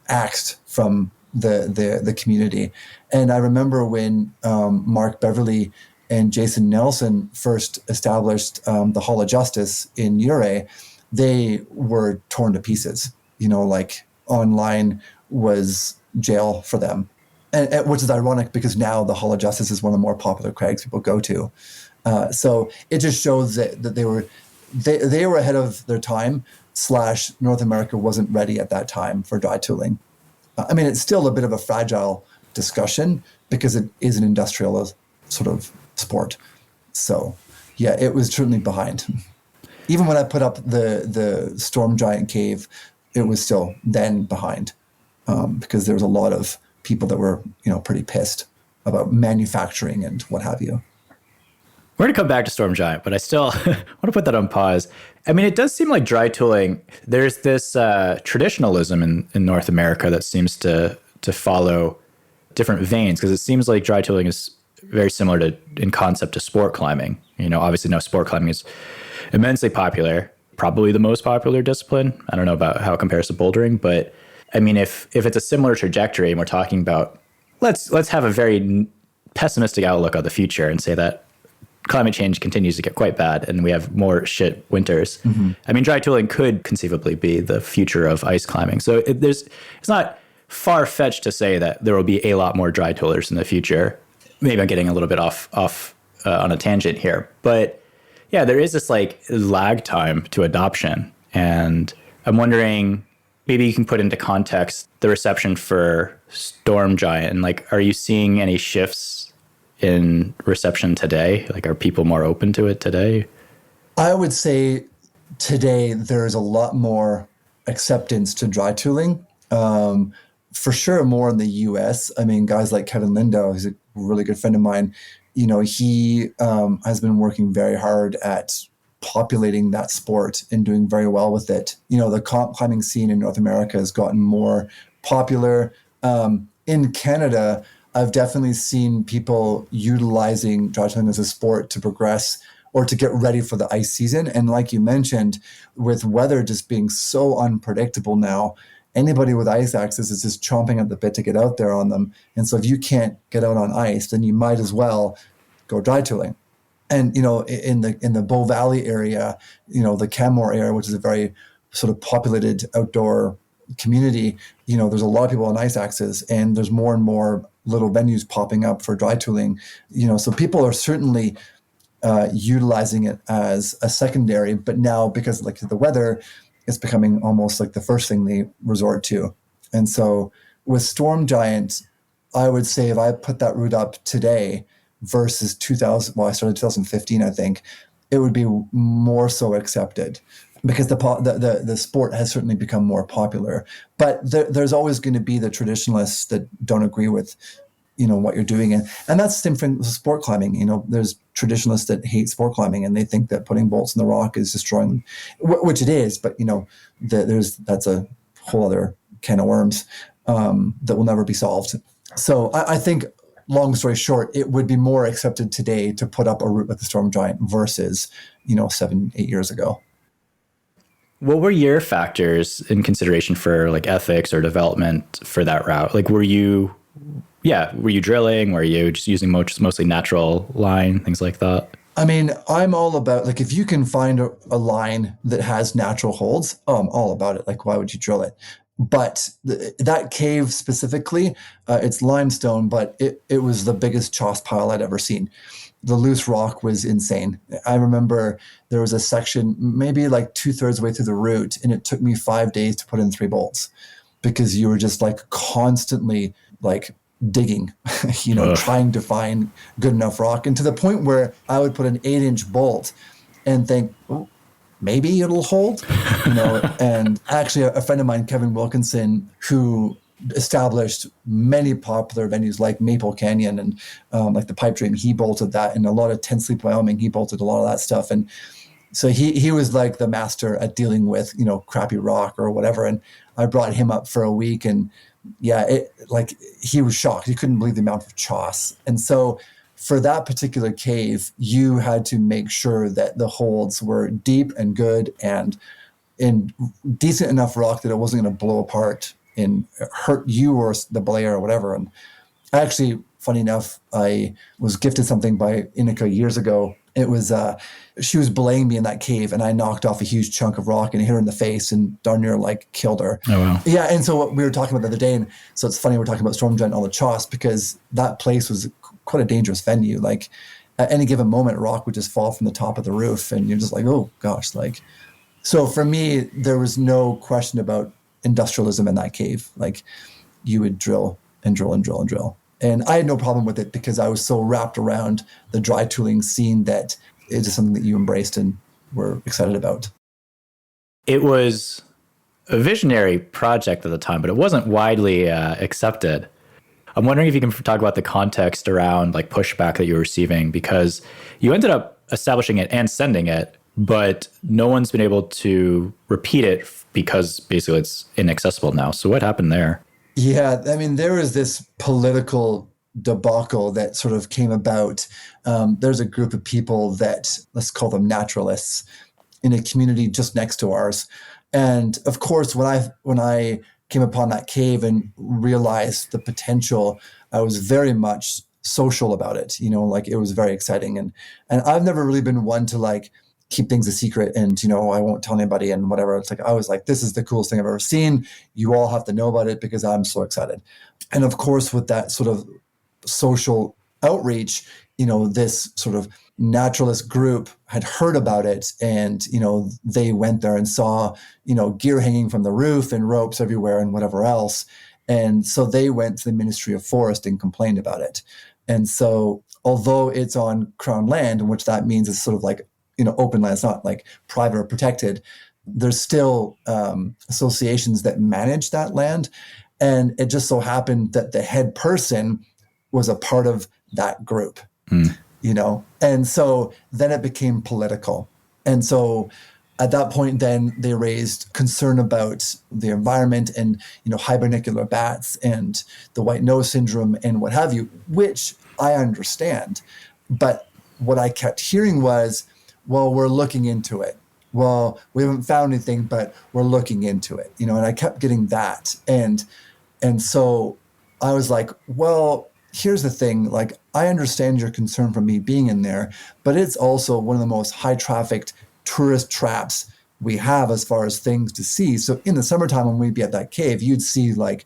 axed from the community. And I remember when Mark Beverly and Jason Nelson first established the Hall of Justice in Ure, they were torn to pieces. Online was jail for them. And which is ironic, because now the Hall of Justice is one of the more popular crags people go to. So it just shows that they were ahead of their time / North America wasn't ready at that time for dry tooling. I mean, it's still a bit of a fragile discussion because it is an industrial sort of sport. So yeah, it was certainly behind. Even when I put up the Storm Giant cave, it was still then behind, because there was a lot of people that were, pretty pissed about manufacturing and what have you. We're going to come back to Storm Giant, but I still want to put that on pause. I mean, it does seem like dry tooling, there's this traditionalism in North America that seems to follow different veins, because it seems like dry tooling is very similar in concept to sport climbing. Obviously now sport climbing is immensely popular, probably the most popular discipline. I don't know about how it compares to bouldering, but I mean, if it's a similar trajectory and we're talking about, let's have a very pessimistic outlook on the future and say that climate change continues to get quite bad and we have more shit winters. Mm-hmm. I mean, dry tooling could conceivably be the future of ice climbing. So it's not far-fetched to say that there will be a lot more dry toolers in the future. Maybe I'm getting a little bit off on a tangent here, but yeah, there is this lag time to adoption. And I'm wondering, maybe you can put into context the reception for Storm Giant, and are you seeing any shifts in reception today? Are people more open to it today? I would say today there's a lot more acceptance to dry tooling. For sure, more in the US. I mean, guys like Kevin Lindo, who's a really good friend of mine, he has been working very hard at populating that sport and doing very well with it. The comp climbing scene in North America has gotten more popular. In Canada, I've definitely seen people utilizing dry tooling as a sport to progress or to get ready for the ice season. And like you mentioned, with weather just being so unpredictable now, anybody with ice axes is just chomping at the bit to get out there on them. And so if you can't get out on ice, then you might as well go dry tooling. And, in the Bow Valley area, the Canmore area, which is a very sort of populated outdoor community, there's a lot of people on ice axes, and there's more and more little venues popping up for dry tooling, so people are certainly utilizing it as a secondary, but now because like the weather, it's becoming almost like the first thing they resort to. And so with Storm Giant, I would say if I put that route up today versus 2000, well, I started 2015, I think, it would be more so accepted because the sport has certainly become more popular. But there's always going to be the traditionalists that don't agree with, what you're doing. And that's the same thing with sport climbing. There's traditionalists that hate sport climbing and they think that putting bolts in the rock is destroying, which it is, but that's a whole other can of worms that will never be solved. So I think, long story short, it would be more accepted today to put up a route like the Storm Giant versus, 7-8 years ago. What were your factors in consideration for like ethics or development for that route? Like, were you drilling? Were you just using mostly natural line, things like that? I mean, I'm all about, like, if you can find a line that has natural holds, I'm all about it. Like, why would you drill it? But that cave specifically, it's limestone, but it was the biggest choss pile I'd ever seen. The loose rock was insane. I remember there was a section, maybe like 2/3 way through the route, and it took me 5 days to put in 3 bolts because you were just like constantly like digging, trying to find good enough rock. And to the point where I would put an 8-inch bolt and think, oh, maybe it'll hold, And actually a friend of mine, Kevin Wilkinson, who established many popular venues like Maple Canyon and like the Pipe Dream, he bolted that, and a lot of 10 Sleep Wyoming, he bolted a lot of that stuff. And so he was like the master at dealing with, crappy rock or whatever. And I brought him up for a week, and he was shocked. He couldn't believe the amount of choss. And so for that particular cave, you had to make sure that the holds were deep and good and in decent enough rock that it wasn't going to blow apart and hurt you or the belayer or whatever. And actually, funny enough, I was gifted something by Inika years ago. It was, she was belaying me in that cave, and I knocked off a huge chunk of rock and hit her in the face and darn near killed her. Oh, wow. Yeah. And so what we were talking about the other day, and so it's funny we're talking about Storm Giant and all the choss, because that place was quite a dangerous venue. Like at any given moment, rock would just fall from the top of the roof, and you're just like, oh gosh. So for me, there was no question about industrialism in that cave. Like you would drill and drill and drill and drill. And I had no problem with it because I was so wrapped around the dry tooling scene that it's just something that you embraced and were excited about. It was a visionary project at the time, but it wasn't widely accepted. I'm wondering if you can talk about the context around like pushback that you were receiving, because you ended up establishing it and sending it, but no one's been able to repeat it because basically it's inaccessible now. So what happened there? Yeah, I mean, there was this political debacle that sort of came about. There's a group of people that, let's call them naturalists, in a community just next to ours. And of course, when I came upon that cave and realized the potential, I was very much social about it. It was very exciting. And I've never really been one to keep things a secret and, I won't tell anybody and whatever. It's I was like, this is the coolest thing I've ever seen. You all have to know about it because I'm so excited. And of course, with that sort of social outreach, this sort of naturalist group had heard about it, and, they went there and saw, gear hanging from the roof and ropes everywhere and whatever else. And so they went to the Ministry of Forest and complained about it. And so although it's on Crown land, in which that means it's sort of open land, it's not private or protected, there's still associations that manage that land. And it just so happened that the head person was a part of that group, and so then it became political. And so at that point, then they raised concern about the environment and, hibernicular bats and the white nose syndrome and what have you, which I understand. But what I kept hearing was, well, we're looking into it. Well, we haven't found anything, but we're looking into it, and I kept getting that. And so I was like, well, here's the thing, like, I understand your concern for me being in there, but it's also one of the most high trafficked tourist traps we have as far as things to see. So in the summertime, when we'd be at that cave, you'd see like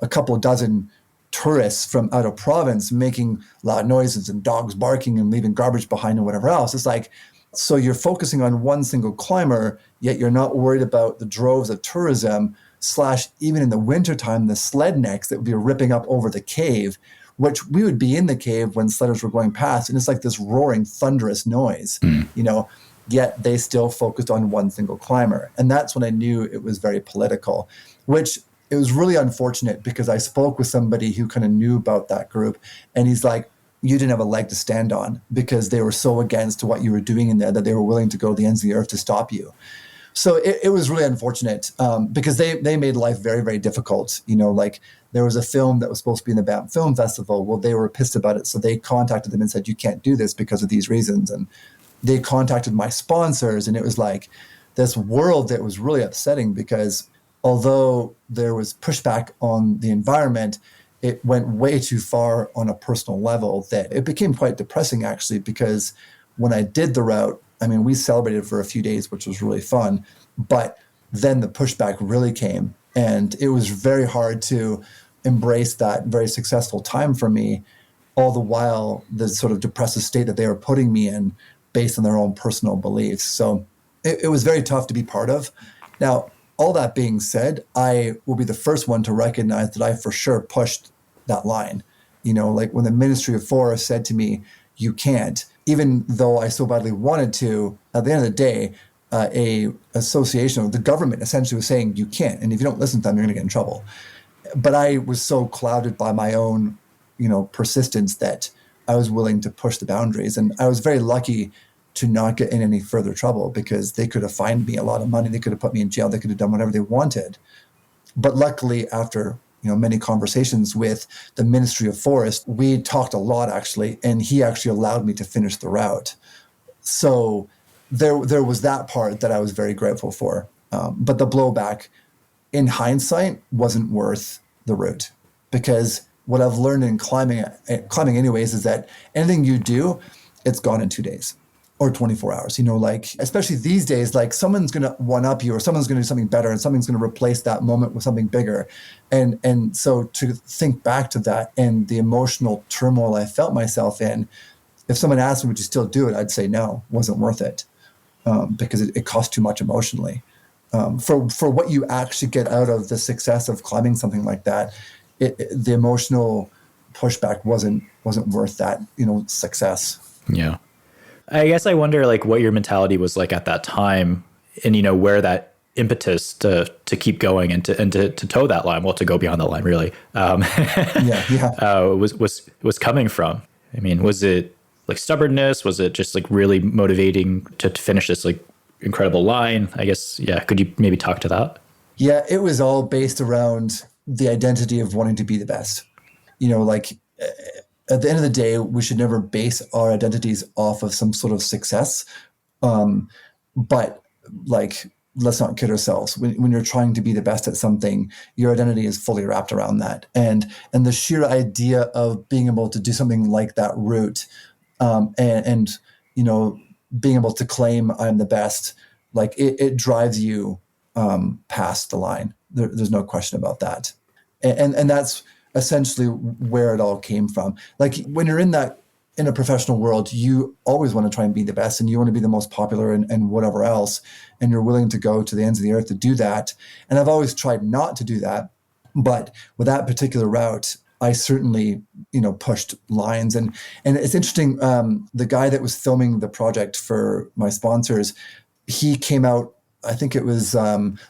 a couple dozen tourists from out of province making loud noises and dogs barking and leaving garbage behind and whatever else. It's like, so you're focusing on one single climber, yet you're not worried about the droves of tourism / even in the wintertime, the sled necks that would be ripping up over the cave, which we would be in the cave when sledders were going past. And it's like this roaring, thunderous noise, yet they still focused on one single climber. And that's when I knew it was very political, which it was really unfortunate because I spoke with somebody who kind of knew about that group. And he's like, you didn't have a leg to stand on because they were so against what you were doing in there that they were willing to go to the ends of the earth to stop you. So it was really unfortunate because they made life very, very difficult. Like there was a film that was supposed to be in the Banff Film Festival. Well, they were pissed about it. So they contacted them and said, you can't do this because of these reasons. And they contacted my sponsors. And it was like this world that was really upsetting because although there was pushback on the environment, it went way too far on a personal level that it became quite depressing, actually, because when I did the route, I mean, we celebrated for a few days, which was really fun, but then the pushback really came. And it was very hard to embrace that very successful time for me, all the while the sort of depressive state that they were putting me in based on their own personal beliefs. So it was very tough to be part of. Now, all that being said, I will be the first one to recognize that I for sure pushed that line. Like when the Ministry of Forests said to me, you can't, even though I so badly wanted to, at the end of the day, a association of the government essentially was saying you can't. And if you don't listen to them, you're going to get in trouble. But I was so clouded by my own, persistence that I was willing to push the boundaries. And I was very lucky to not get in any further trouble because they could have fined me a lot of money. They could have put me in jail. They could have done whatever they wanted. But luckily, after many conversations with the Ministry of Forest, we talked a lot actually, and he actually allowed me to finish the route. So there was that part that I was very grateful for. But the blowback, in hindsight, wasn't worth the route because what I've learned in climbing anyways is that anything you do, it's gone in 2 days. Or 24 hours, like, especially these days, like someone's going to one-up you or someone's going to do something better and something's going to replace that moment with something bigger. And so to think back to that and the emotional turmoil I felt myself in, if someone asked me, would you still do it? I'd say no, wasn't worth it because it cost too much emotionally. For what you actually get out of the success of climbing something like that, the emotional pushback wasn't worth that, success. Yeah. I guess I wonder like what your mentality was like at that time and, where that impetus to keep going and to toe that line, well, to go beyond the line really, was coming from. I mean, was it like stubbornness? Was it just like really motivating to finish this like incredible line? I guess, yeah. Could you maybe talk to that? Yeah, it was all based around the identity of wanting to be the best, at the end of the day, we should never base our identities off of some sort of success. But like, let's not kid ourselves. When you're trying to be the best at something, your identity is fully wrapped around that. And the sheer idea of being able to do something like that route, and being able to claim I'm the best, like it drives you past the line. There's no question about that. And that's essentially where it all came from. Like when you're in a professional world, you always want to try and be the best and you want to be the most popular and whatever else. And you're willing to go to the ends of the earth to do that. And I've always tried not to do that. But with that particular route, I certainly, pushed lines. And it's interesting, the guy that was filming the project for my sponsors, he came out, I think it was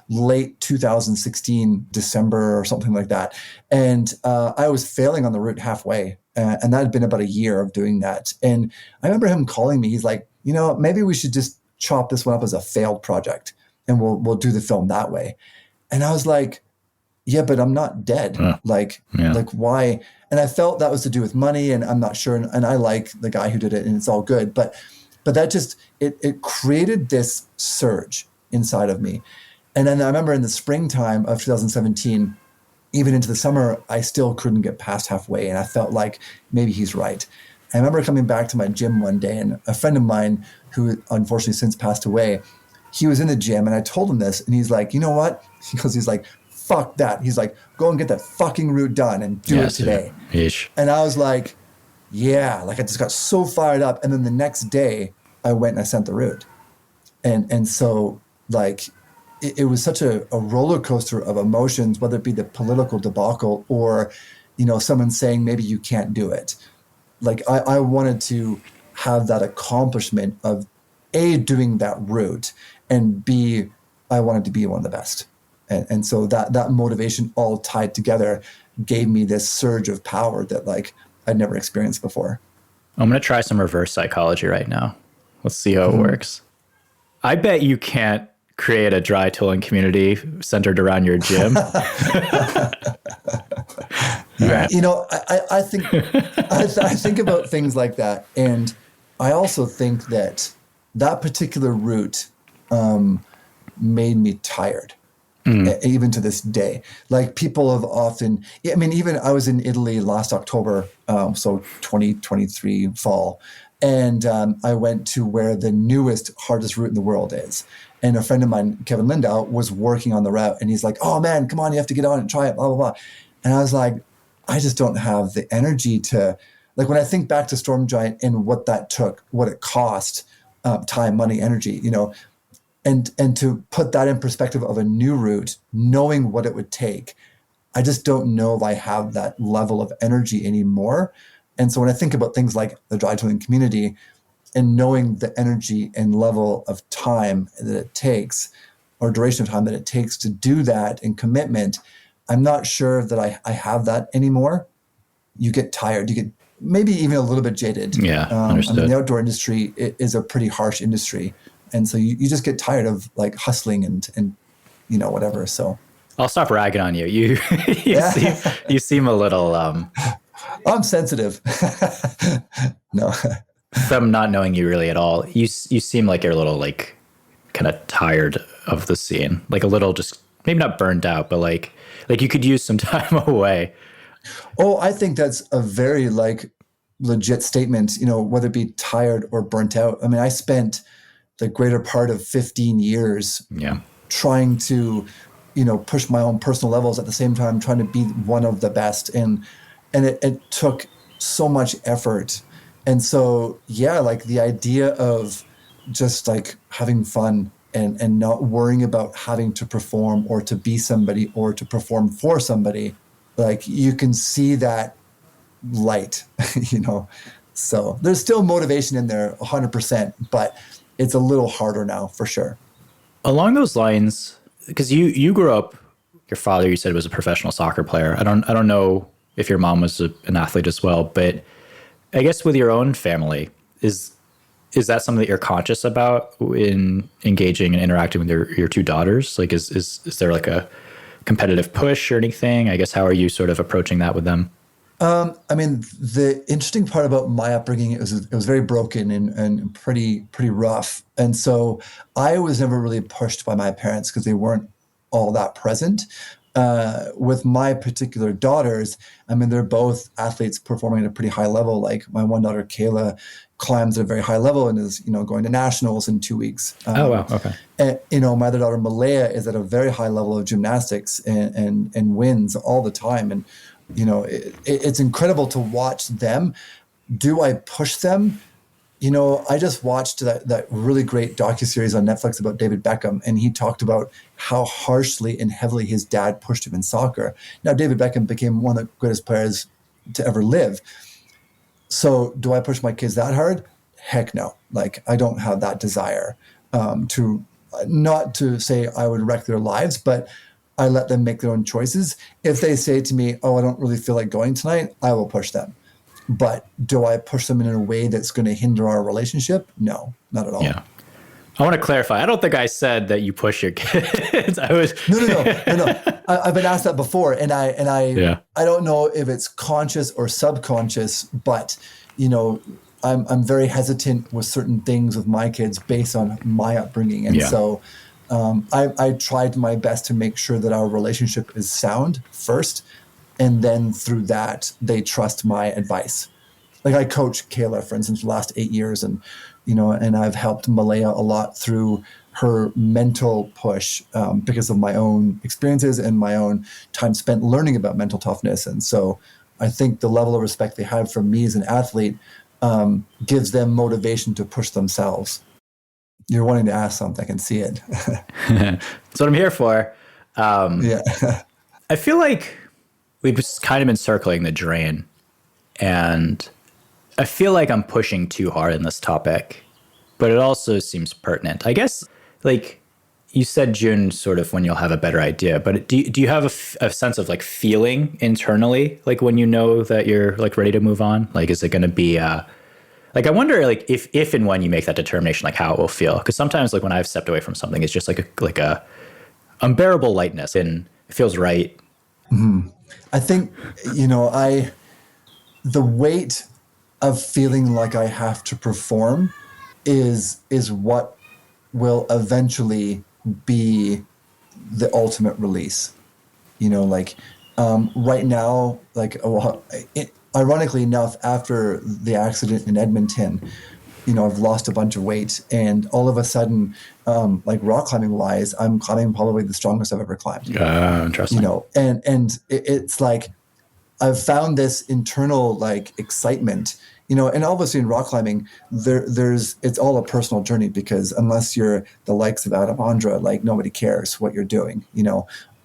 late 2016, December or something like that. And I was failing on the route halfway. And that had been about a year of doing that. And I remember him calling me. He's like, maybe we should just chop this one up as a failed project and we'll do the film that way. And I was like, yeah, but I'm not dead. Like why? And I felt that was to do with money and I'm not sure. And I like the guy who did it and it's all good. But that just, it created this surge inside of me. And then I remember in the springtime of 2017, even into the summer, I still couldn't get past halfway. And I felt like maybe he's right. I remember coming back to my gym one day, and a friend of mine who unfortunately since passed away, he was in the gym, and I told him this, and he's like, you know what? He's like, fuck that. He's like, go and get that fucking route done and do it today. Ish. And I was like, yeah, like I just got so fired up. And then the next day I went and I sent the route. And so like, it was such a roller coaster of emotions, whether it be the political debacle or, someone saying maybe you can't do it. Like I wanted to have that accomplishment of A, doing that route, and B, I wanted to be one of the best. And so that motivation all tied together gave me this surge of power that like I'd never experienced before. I'm going to try some reverse psychology right now. Let's see how it works. I bet you can't create a dry tooling community centered around your gym. Yeah. I think about things like that. And I also think that particular route made me tired, even to this day. Like people have often, even I was in Italy last October, so 2023 fall, and I went to where the newest, hardest route in the world is. And a friend of mine, Kevin Lindau, was working on the route, and he's like, oh man, come on, you have to get on and try it, blah, blah, blah. And I was like, I just don't have the energy to, like when I think back to Storm Giant and what that took, what it cost, time, money, energy, and to put that in perspective of a new route, knowing what it would take, I just don't know if I have that level of energy anymore. And so when I think about things like the dry tooling community and knowing the energy and level of time that it takes, or duration of time that it takes to do that and commitment, I'm not sure that I have that anymore. You get tired, you get maybe even a little bit jaded. Yeah, understood. The outdoor industry is a pretty harsh industry. And so you just get tired of like hustling and whatever. So I'll stop ragging on you. You seem a little I'm sensitive. No. From not knowing you really at all, you seem like you're a little like kind of tired of the scene, like a little just maybe not burned out, but like you could use some time away. Oh, I think that's a very like legit statement, whether it be tired or burnt out. I mean, I spent the greater part of 15 years trying to, push my own personal levels at the same time, trying to be one of the best. And it took so much effort. And so, like the idea of just like having fun and not worrying about having to perform or to be somebody or to perform for somebody, like you can see that light, So there's still motivation in there 100%, but it's a little harder now for sure. Along those lines, because you grew up, your father, you said, was a professional soccer player. I don't know if your mom was an athlete as well, but I guess with your own family, is that something that you're conscious about in engaging and interacting with your two daughters? Like, is there like a competitive push or anything? I guess, how are you sort of approaching that with them? The interesting part about my upbringing, it was very broken and pretty rough. And so I was never really pushed by my parents because they weren't all that present. With my particular daughters, they're both athletes performing at a pretty high level. Like my one daughter, Kayla, climbs at a very high level and is, going to nationals in 2 weeks. Oh, wow. Okay. And, my other daughter, Malaya, is at a very high level of gymnastics and wins all the time. And, it's incredible to watch them. Do I push them? I just watched that really great docuseries on Netflix about David Beckham, and he talked about how harshly and heavily his dad pushed him in soccer. Now, David Beckham became one of the greatest players to ever live. So do I push my kids that hard? Heck no. Like, I don't have that desire to not to say I would wreck their lives, but I let them make their own choices. If they say to me, oh, I don't really feel like going tonight, I will push them. But do I push them in a way that's going to hinder our relationship? No, not at all. Yeah. I want to clarify. I don't think I said that you push your kids. No. I've been asked that before, and I don't know if it's conscious or subconscious, but I'm very hesitant with certain things with my kids based on my upbringing, and so I tried my best to make sure that our relationship is sound first, and then through that they trust my advice. Like I coach Kayla, for instance, the last 8 years, and and I've helped Malaya a lot through her mental push because of my own experiences and my own time spent learning about mental toughness. And so I think the level of respect they have from me as an athlete gives them motivation to push themselves. You're wanting to ask something, I can see it. That's what I'm here for. Yeah. I feel like we've just kind of been circling the drain, and I feel like I'm pushing too hard in this topic, but it also seems pertinent. I guess, like you said, June, sort of when you'll have a better idea, but do you have a sense of like feeling internally, like when you know that you're like ready to move on? Like, is it going to be, like, I wonder, like, if and when you make that determination, like how it will feel. Because sometimes, like, when I've stepped away from something, it's just like a unbearable lightness, and it feels right. Mm-hmm. I think, the weight of feeling like I have to perform is what will eventually be the ultimate release. Right now, ironically enough, after the accident in Edmonton, I've lost a bunch of weight, and all of a sudden, like rock climbing wise, I'm climbing probably the strongest I've ever climbed. Interesting. And it's like I've found this internal like excitement, and obviously in rock climbing, it's all a personal journey, because unless you're the likes of Adam Ondra, like nobody cares what you're doing,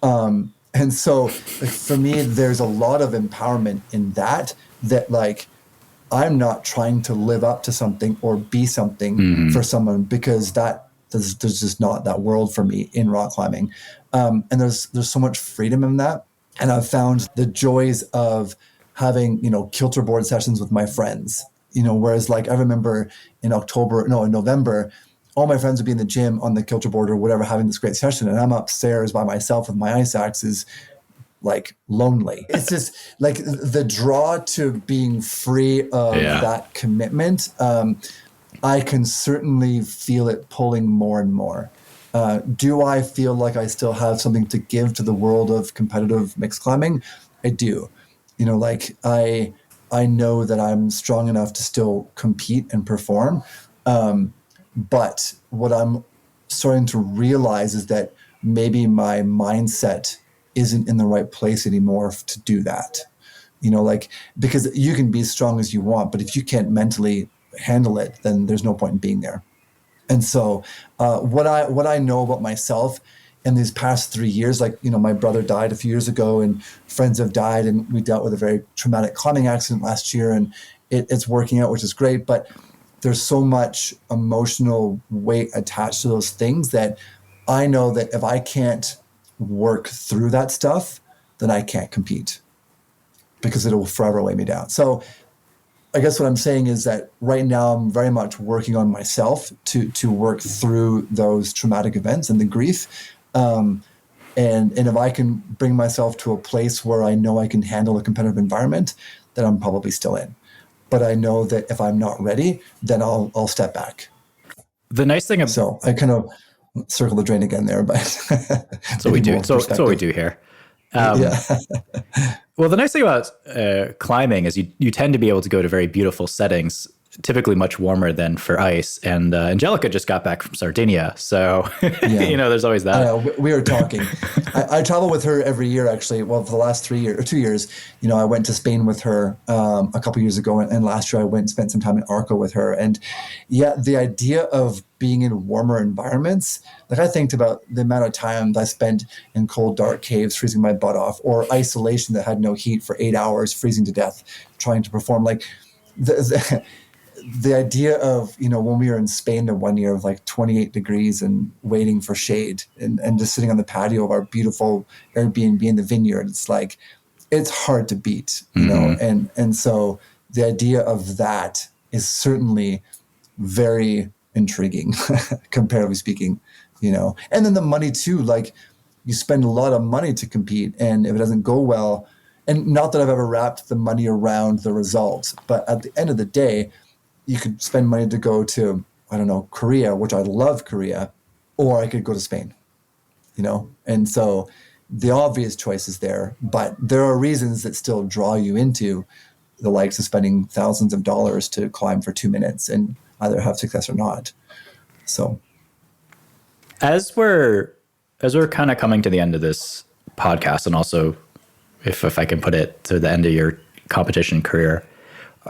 and so like, for me, there's a lot of empowerment in that like I'm not trying to live up to something or be something for someone, because there's just not that world for me in rock climbing. And there's so much freedom in that. And I've found the joys of having, kilter board sessions with my friends, whereas like I remember in November, all my friends would be in the gym on the kilter board or whatever, having this great session. And I'm upstairs by myself with my ice axes, like lonely. It's just like the draw to being free of that commitment. I can certainly feel it pulling more and more. Do I feel like I still have something to give to the world of competitive mixed climbing? I do. I know that I'm strong enough to still compete and perform. But what I'm starting to realize is that maybe my mindset isn't in the right place anymore to do that. Because you can be as strong as you want, but if you can't mentally handle it, then there's no point in being there. And so what I know about myself in these past 3 years, my brother died a few years ago, and friends have died, and we dealt with a very traumatic climbing accident last year, and it's working out, which is great. But there's so much emotional weight attached to those things that I know that if I can't work through that stuff, then I can't compete, because it will forever weigh me down. So I guess what I'm saying is that right now I'm very much working on myself to work through those traumatic events and the grief. And if I can bring myself to a place where I know I can handle a competitive environment, then I'm probably still in. But I know that if I'm not ready, then I'll step back. The nice thing So I kind of circle the drain again there, but that's what we do. So that's what we do here. Well, the nice thing about climbing is you tend to be able to go to very beautiful settings, typically much warmer than for ice. And Angelica just got back from Sardinia, so there's always that. We were talking. I travel with her every year, actually. Well, for the last 2 years, I went to Spain with her a couple years ago, and last year I went and spent some time in Arco with her. And the idea of being in warmer environments, like I think about the amount of time I spent in cold, dark caves, freezing my butt off, or isolation that had no heat for 8 hours, freezing to death, trying to perform. Like the idea of, when we were in Spain the 1 year of like 28 degrees and waiting for shade and just sitting on the patio of our beautiful Airbnb in the vineyard, it's like, it's hard to beat, and so the idea of that is certainly very intriguing, comparatively speaking, and then the money too, like you spend a lot of money to compete, and if it doesn't go well, and not that I've ever wrapped the money around the results, but at the end of the day, you could spend money to go to, I don't know, Korea, which I love Korea, or I could go to Spain, And so the obvious choice is there, but there are reasons that still draw you into the likes of spending thousands of dollars to climb for 2 minutes and either have success or not. So as we're kind of coming to the end of this podcast, and also if I can put it to the end of your competition career,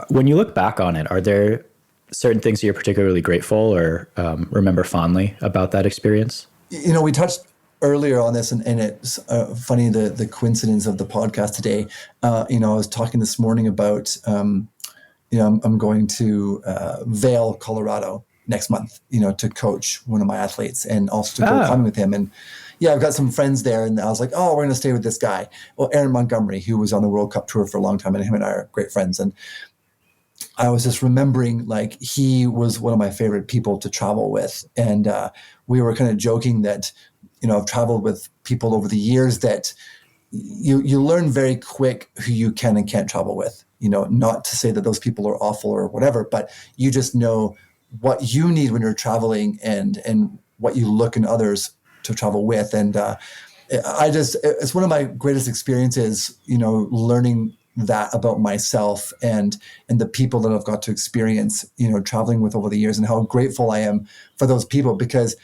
when you look back on it, are there certain things you're particularly grateful or remember fondly about that experience? We touched earlier on this, and it's funny the coincidence of the podcast today. I was talking this morning about I'm going to Vail, Colorado next month, to coach one of my athletes and also to go climbing with him. And I've got some friends there, and I was like, oh, we're going to stay with this guy. Well, Aaron Montgomery, who was on the World Cup tour for a long time, and him and I are great friends. And I was just remembering, like, he was one of my favorite people to travel with. And we were kind of joking that, I've traveled with people over the years that you learn very quick who you can and can't travel with, not to say that those people are awful or whatever, but you just know what you need when you're traveling and what you look in others to travel with. And it's one of my greatest experiences, learning that about myself and the people that I've got to experience, traveling with over the years, and how grateful I am for those people, because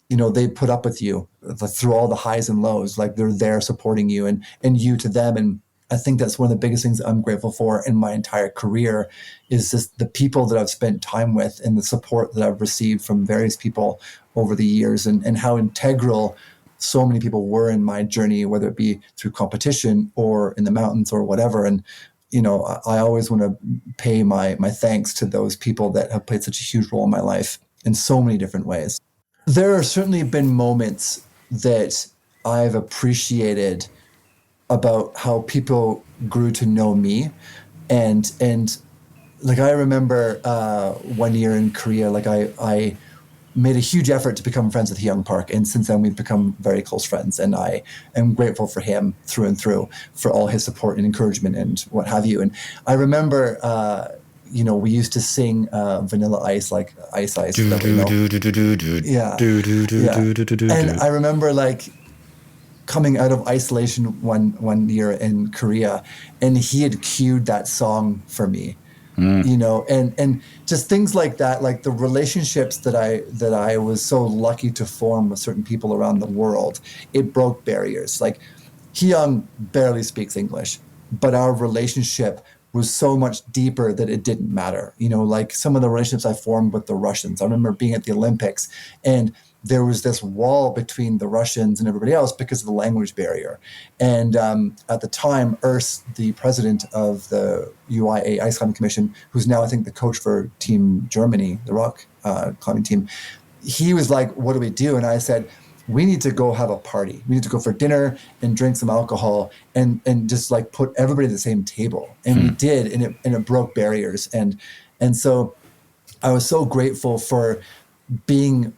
they put up with you through all the highs and lows. Like, they're there supporting you and you to them. And I think that's one of the biggest things I'm grateful for in my entire career is just the people that I've spent time with and the support that I've received from various people over the years, and how integral so many people were in my journey, whether it be through competition or in the mountains or whatever. And, I always want to pay my thanks to those people that have played such a huge role in my life in so many different ways. There have certainly been moments that I've appreciated about how people grew to know me. And like, I remember 1 year in Korea, like I made a huge effort to become friends with Hyung Park. And since then we've become very close friends, and I am grateful for him through and through for all his support and encouragement and what have you. And I remember, we used to sing Vanilla Ice, like Ice Ice. Yeah. And I remember, like, coming out of isolation one year in Korea, and he had cued that song for me. And just things like that, like the relationships that I was so lucky to form with certain people around the world, it broke barriers. Like, Hyung barely speaks English, but our relationship was so much deeper that it didn't matter. Like some of the relationships I formed with the Russians. I remember being at the Olympics, and there was this wall between the Russians and everybody else because of the language barrier. And at the time, Urs, the president of the UIA Ice Climbing Commission, who's now, I think, the coach for Team Germany, the rock climbing team, he was like, what do we do? And I said, we need to go have a party. We need to go for dinner and drink some alcohol and just like put everybody at the same table. And we did, and it broke barriers. And so I was so grateful for being,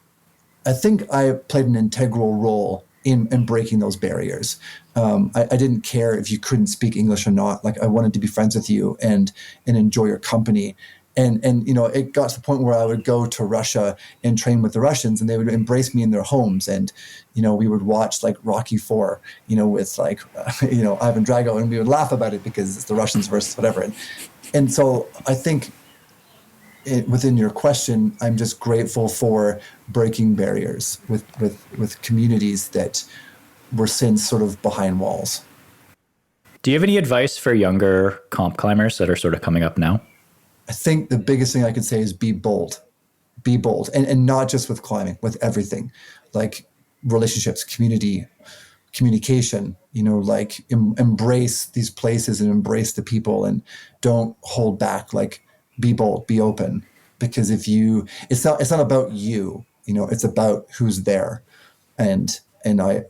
I think I played an integral role in breaking those barriers. I didn't care if you couldn't speak English or not. Like, I wanted to be friends with you and enjoy your company. And it got to the point where I would go to Russia and train with the Russians, and they would embrace me in their homes. And, we would watch like Rocky IV, with like, Ivan Drago, and we would laugh about it because it's the Russians versus whatever. And so I think within your question, I'm just grateful for breaking barriers with communities that were since sort of behind walls. Do you have any advice for younger comp climbers that are sort of coming up now? I think the biggest thing I could say is be bold. Be bold. And not just with climbing, with everything. Like relationships, communication, like embrace these places and embrace the people and don't hold back. Like, be bold, be open. Because it's not about you, it's about who's there. And I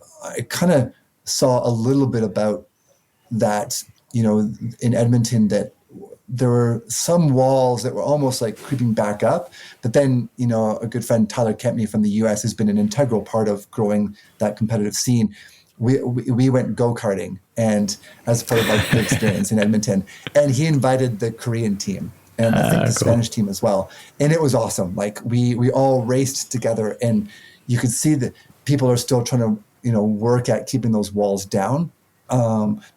kind of saw a little bit about that, in Edmonton, that there were some walls that were almost like creeping back up. But then, a good friend, Tyler Kempney from the US, has been an integral part of growing that competitive scene. We went go-karting, and as part of the experience in Edmonton, and he invited the Korean team and I think the Spanish team as well. And it was awesome. Like we all raced together, and you could see that people are still trying to, work at keeping those walls down,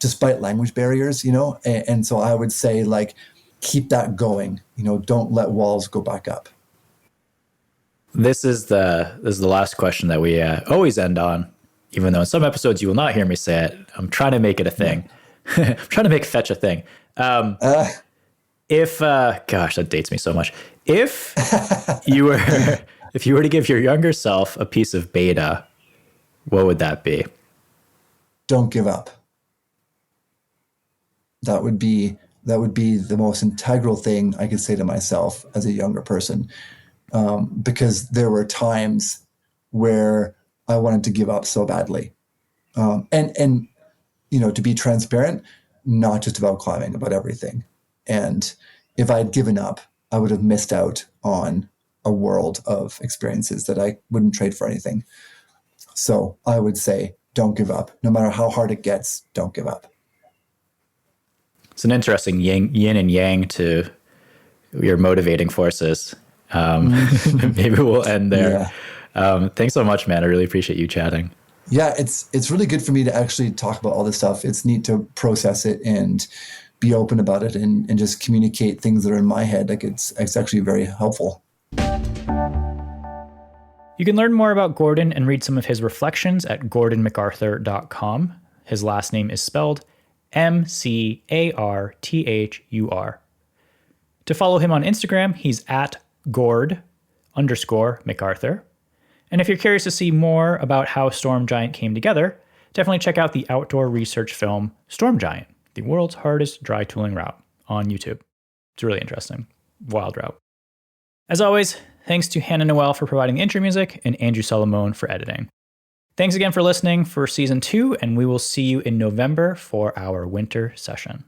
despite language barriers, and so I would say, like, keep that going, don't let walls go back up. This is the last question that we always end on, even though in some episodes you will not hear me say it. I'm trying to make it a thing. I'm trying to make fetch a thing. If gosh, that dates me so much. If you were to give your younger self a piece of beta, what would that be? Don't give up. That would be the most integral thing I could say to myself as a younger person, because there were times where I wanted to give up so badly, and to be transparent, not just about climbing, about everything. And if I had given up, I would have missed out on a world of experiences that I wouldn't trade for anything. So I would say, don't give up. No matter how hard it gets, don't give up. It's an interesting yin and yang to your motivating forces. Maybe we'll end there. Yeah. Thanks so much, man. I really appreciate you chatting. Yeah, it's really good for me to actually talk about all this stuff. It's neat to process it and be open about it and just communicate things that are in my head. Like it's actually very helpful. You can learn more about Gordon and read some of his reflections at gordonmcarthur.com. His last name is spelled McArthur. To follow him on Instagram, he's at Gord_McArthur. And if you're curious to see more about how Storm Giant came together, definitely check out the outdoor research film Storm Giant, the world's hardest dry tooling route, on YouTube. It's really interesting. Wild route. As always, thanks to Hannah Noel for providing the intro music and Andrew Solomon for editing. Thanks again for listening for season 2, and we will see you in November for our winter session.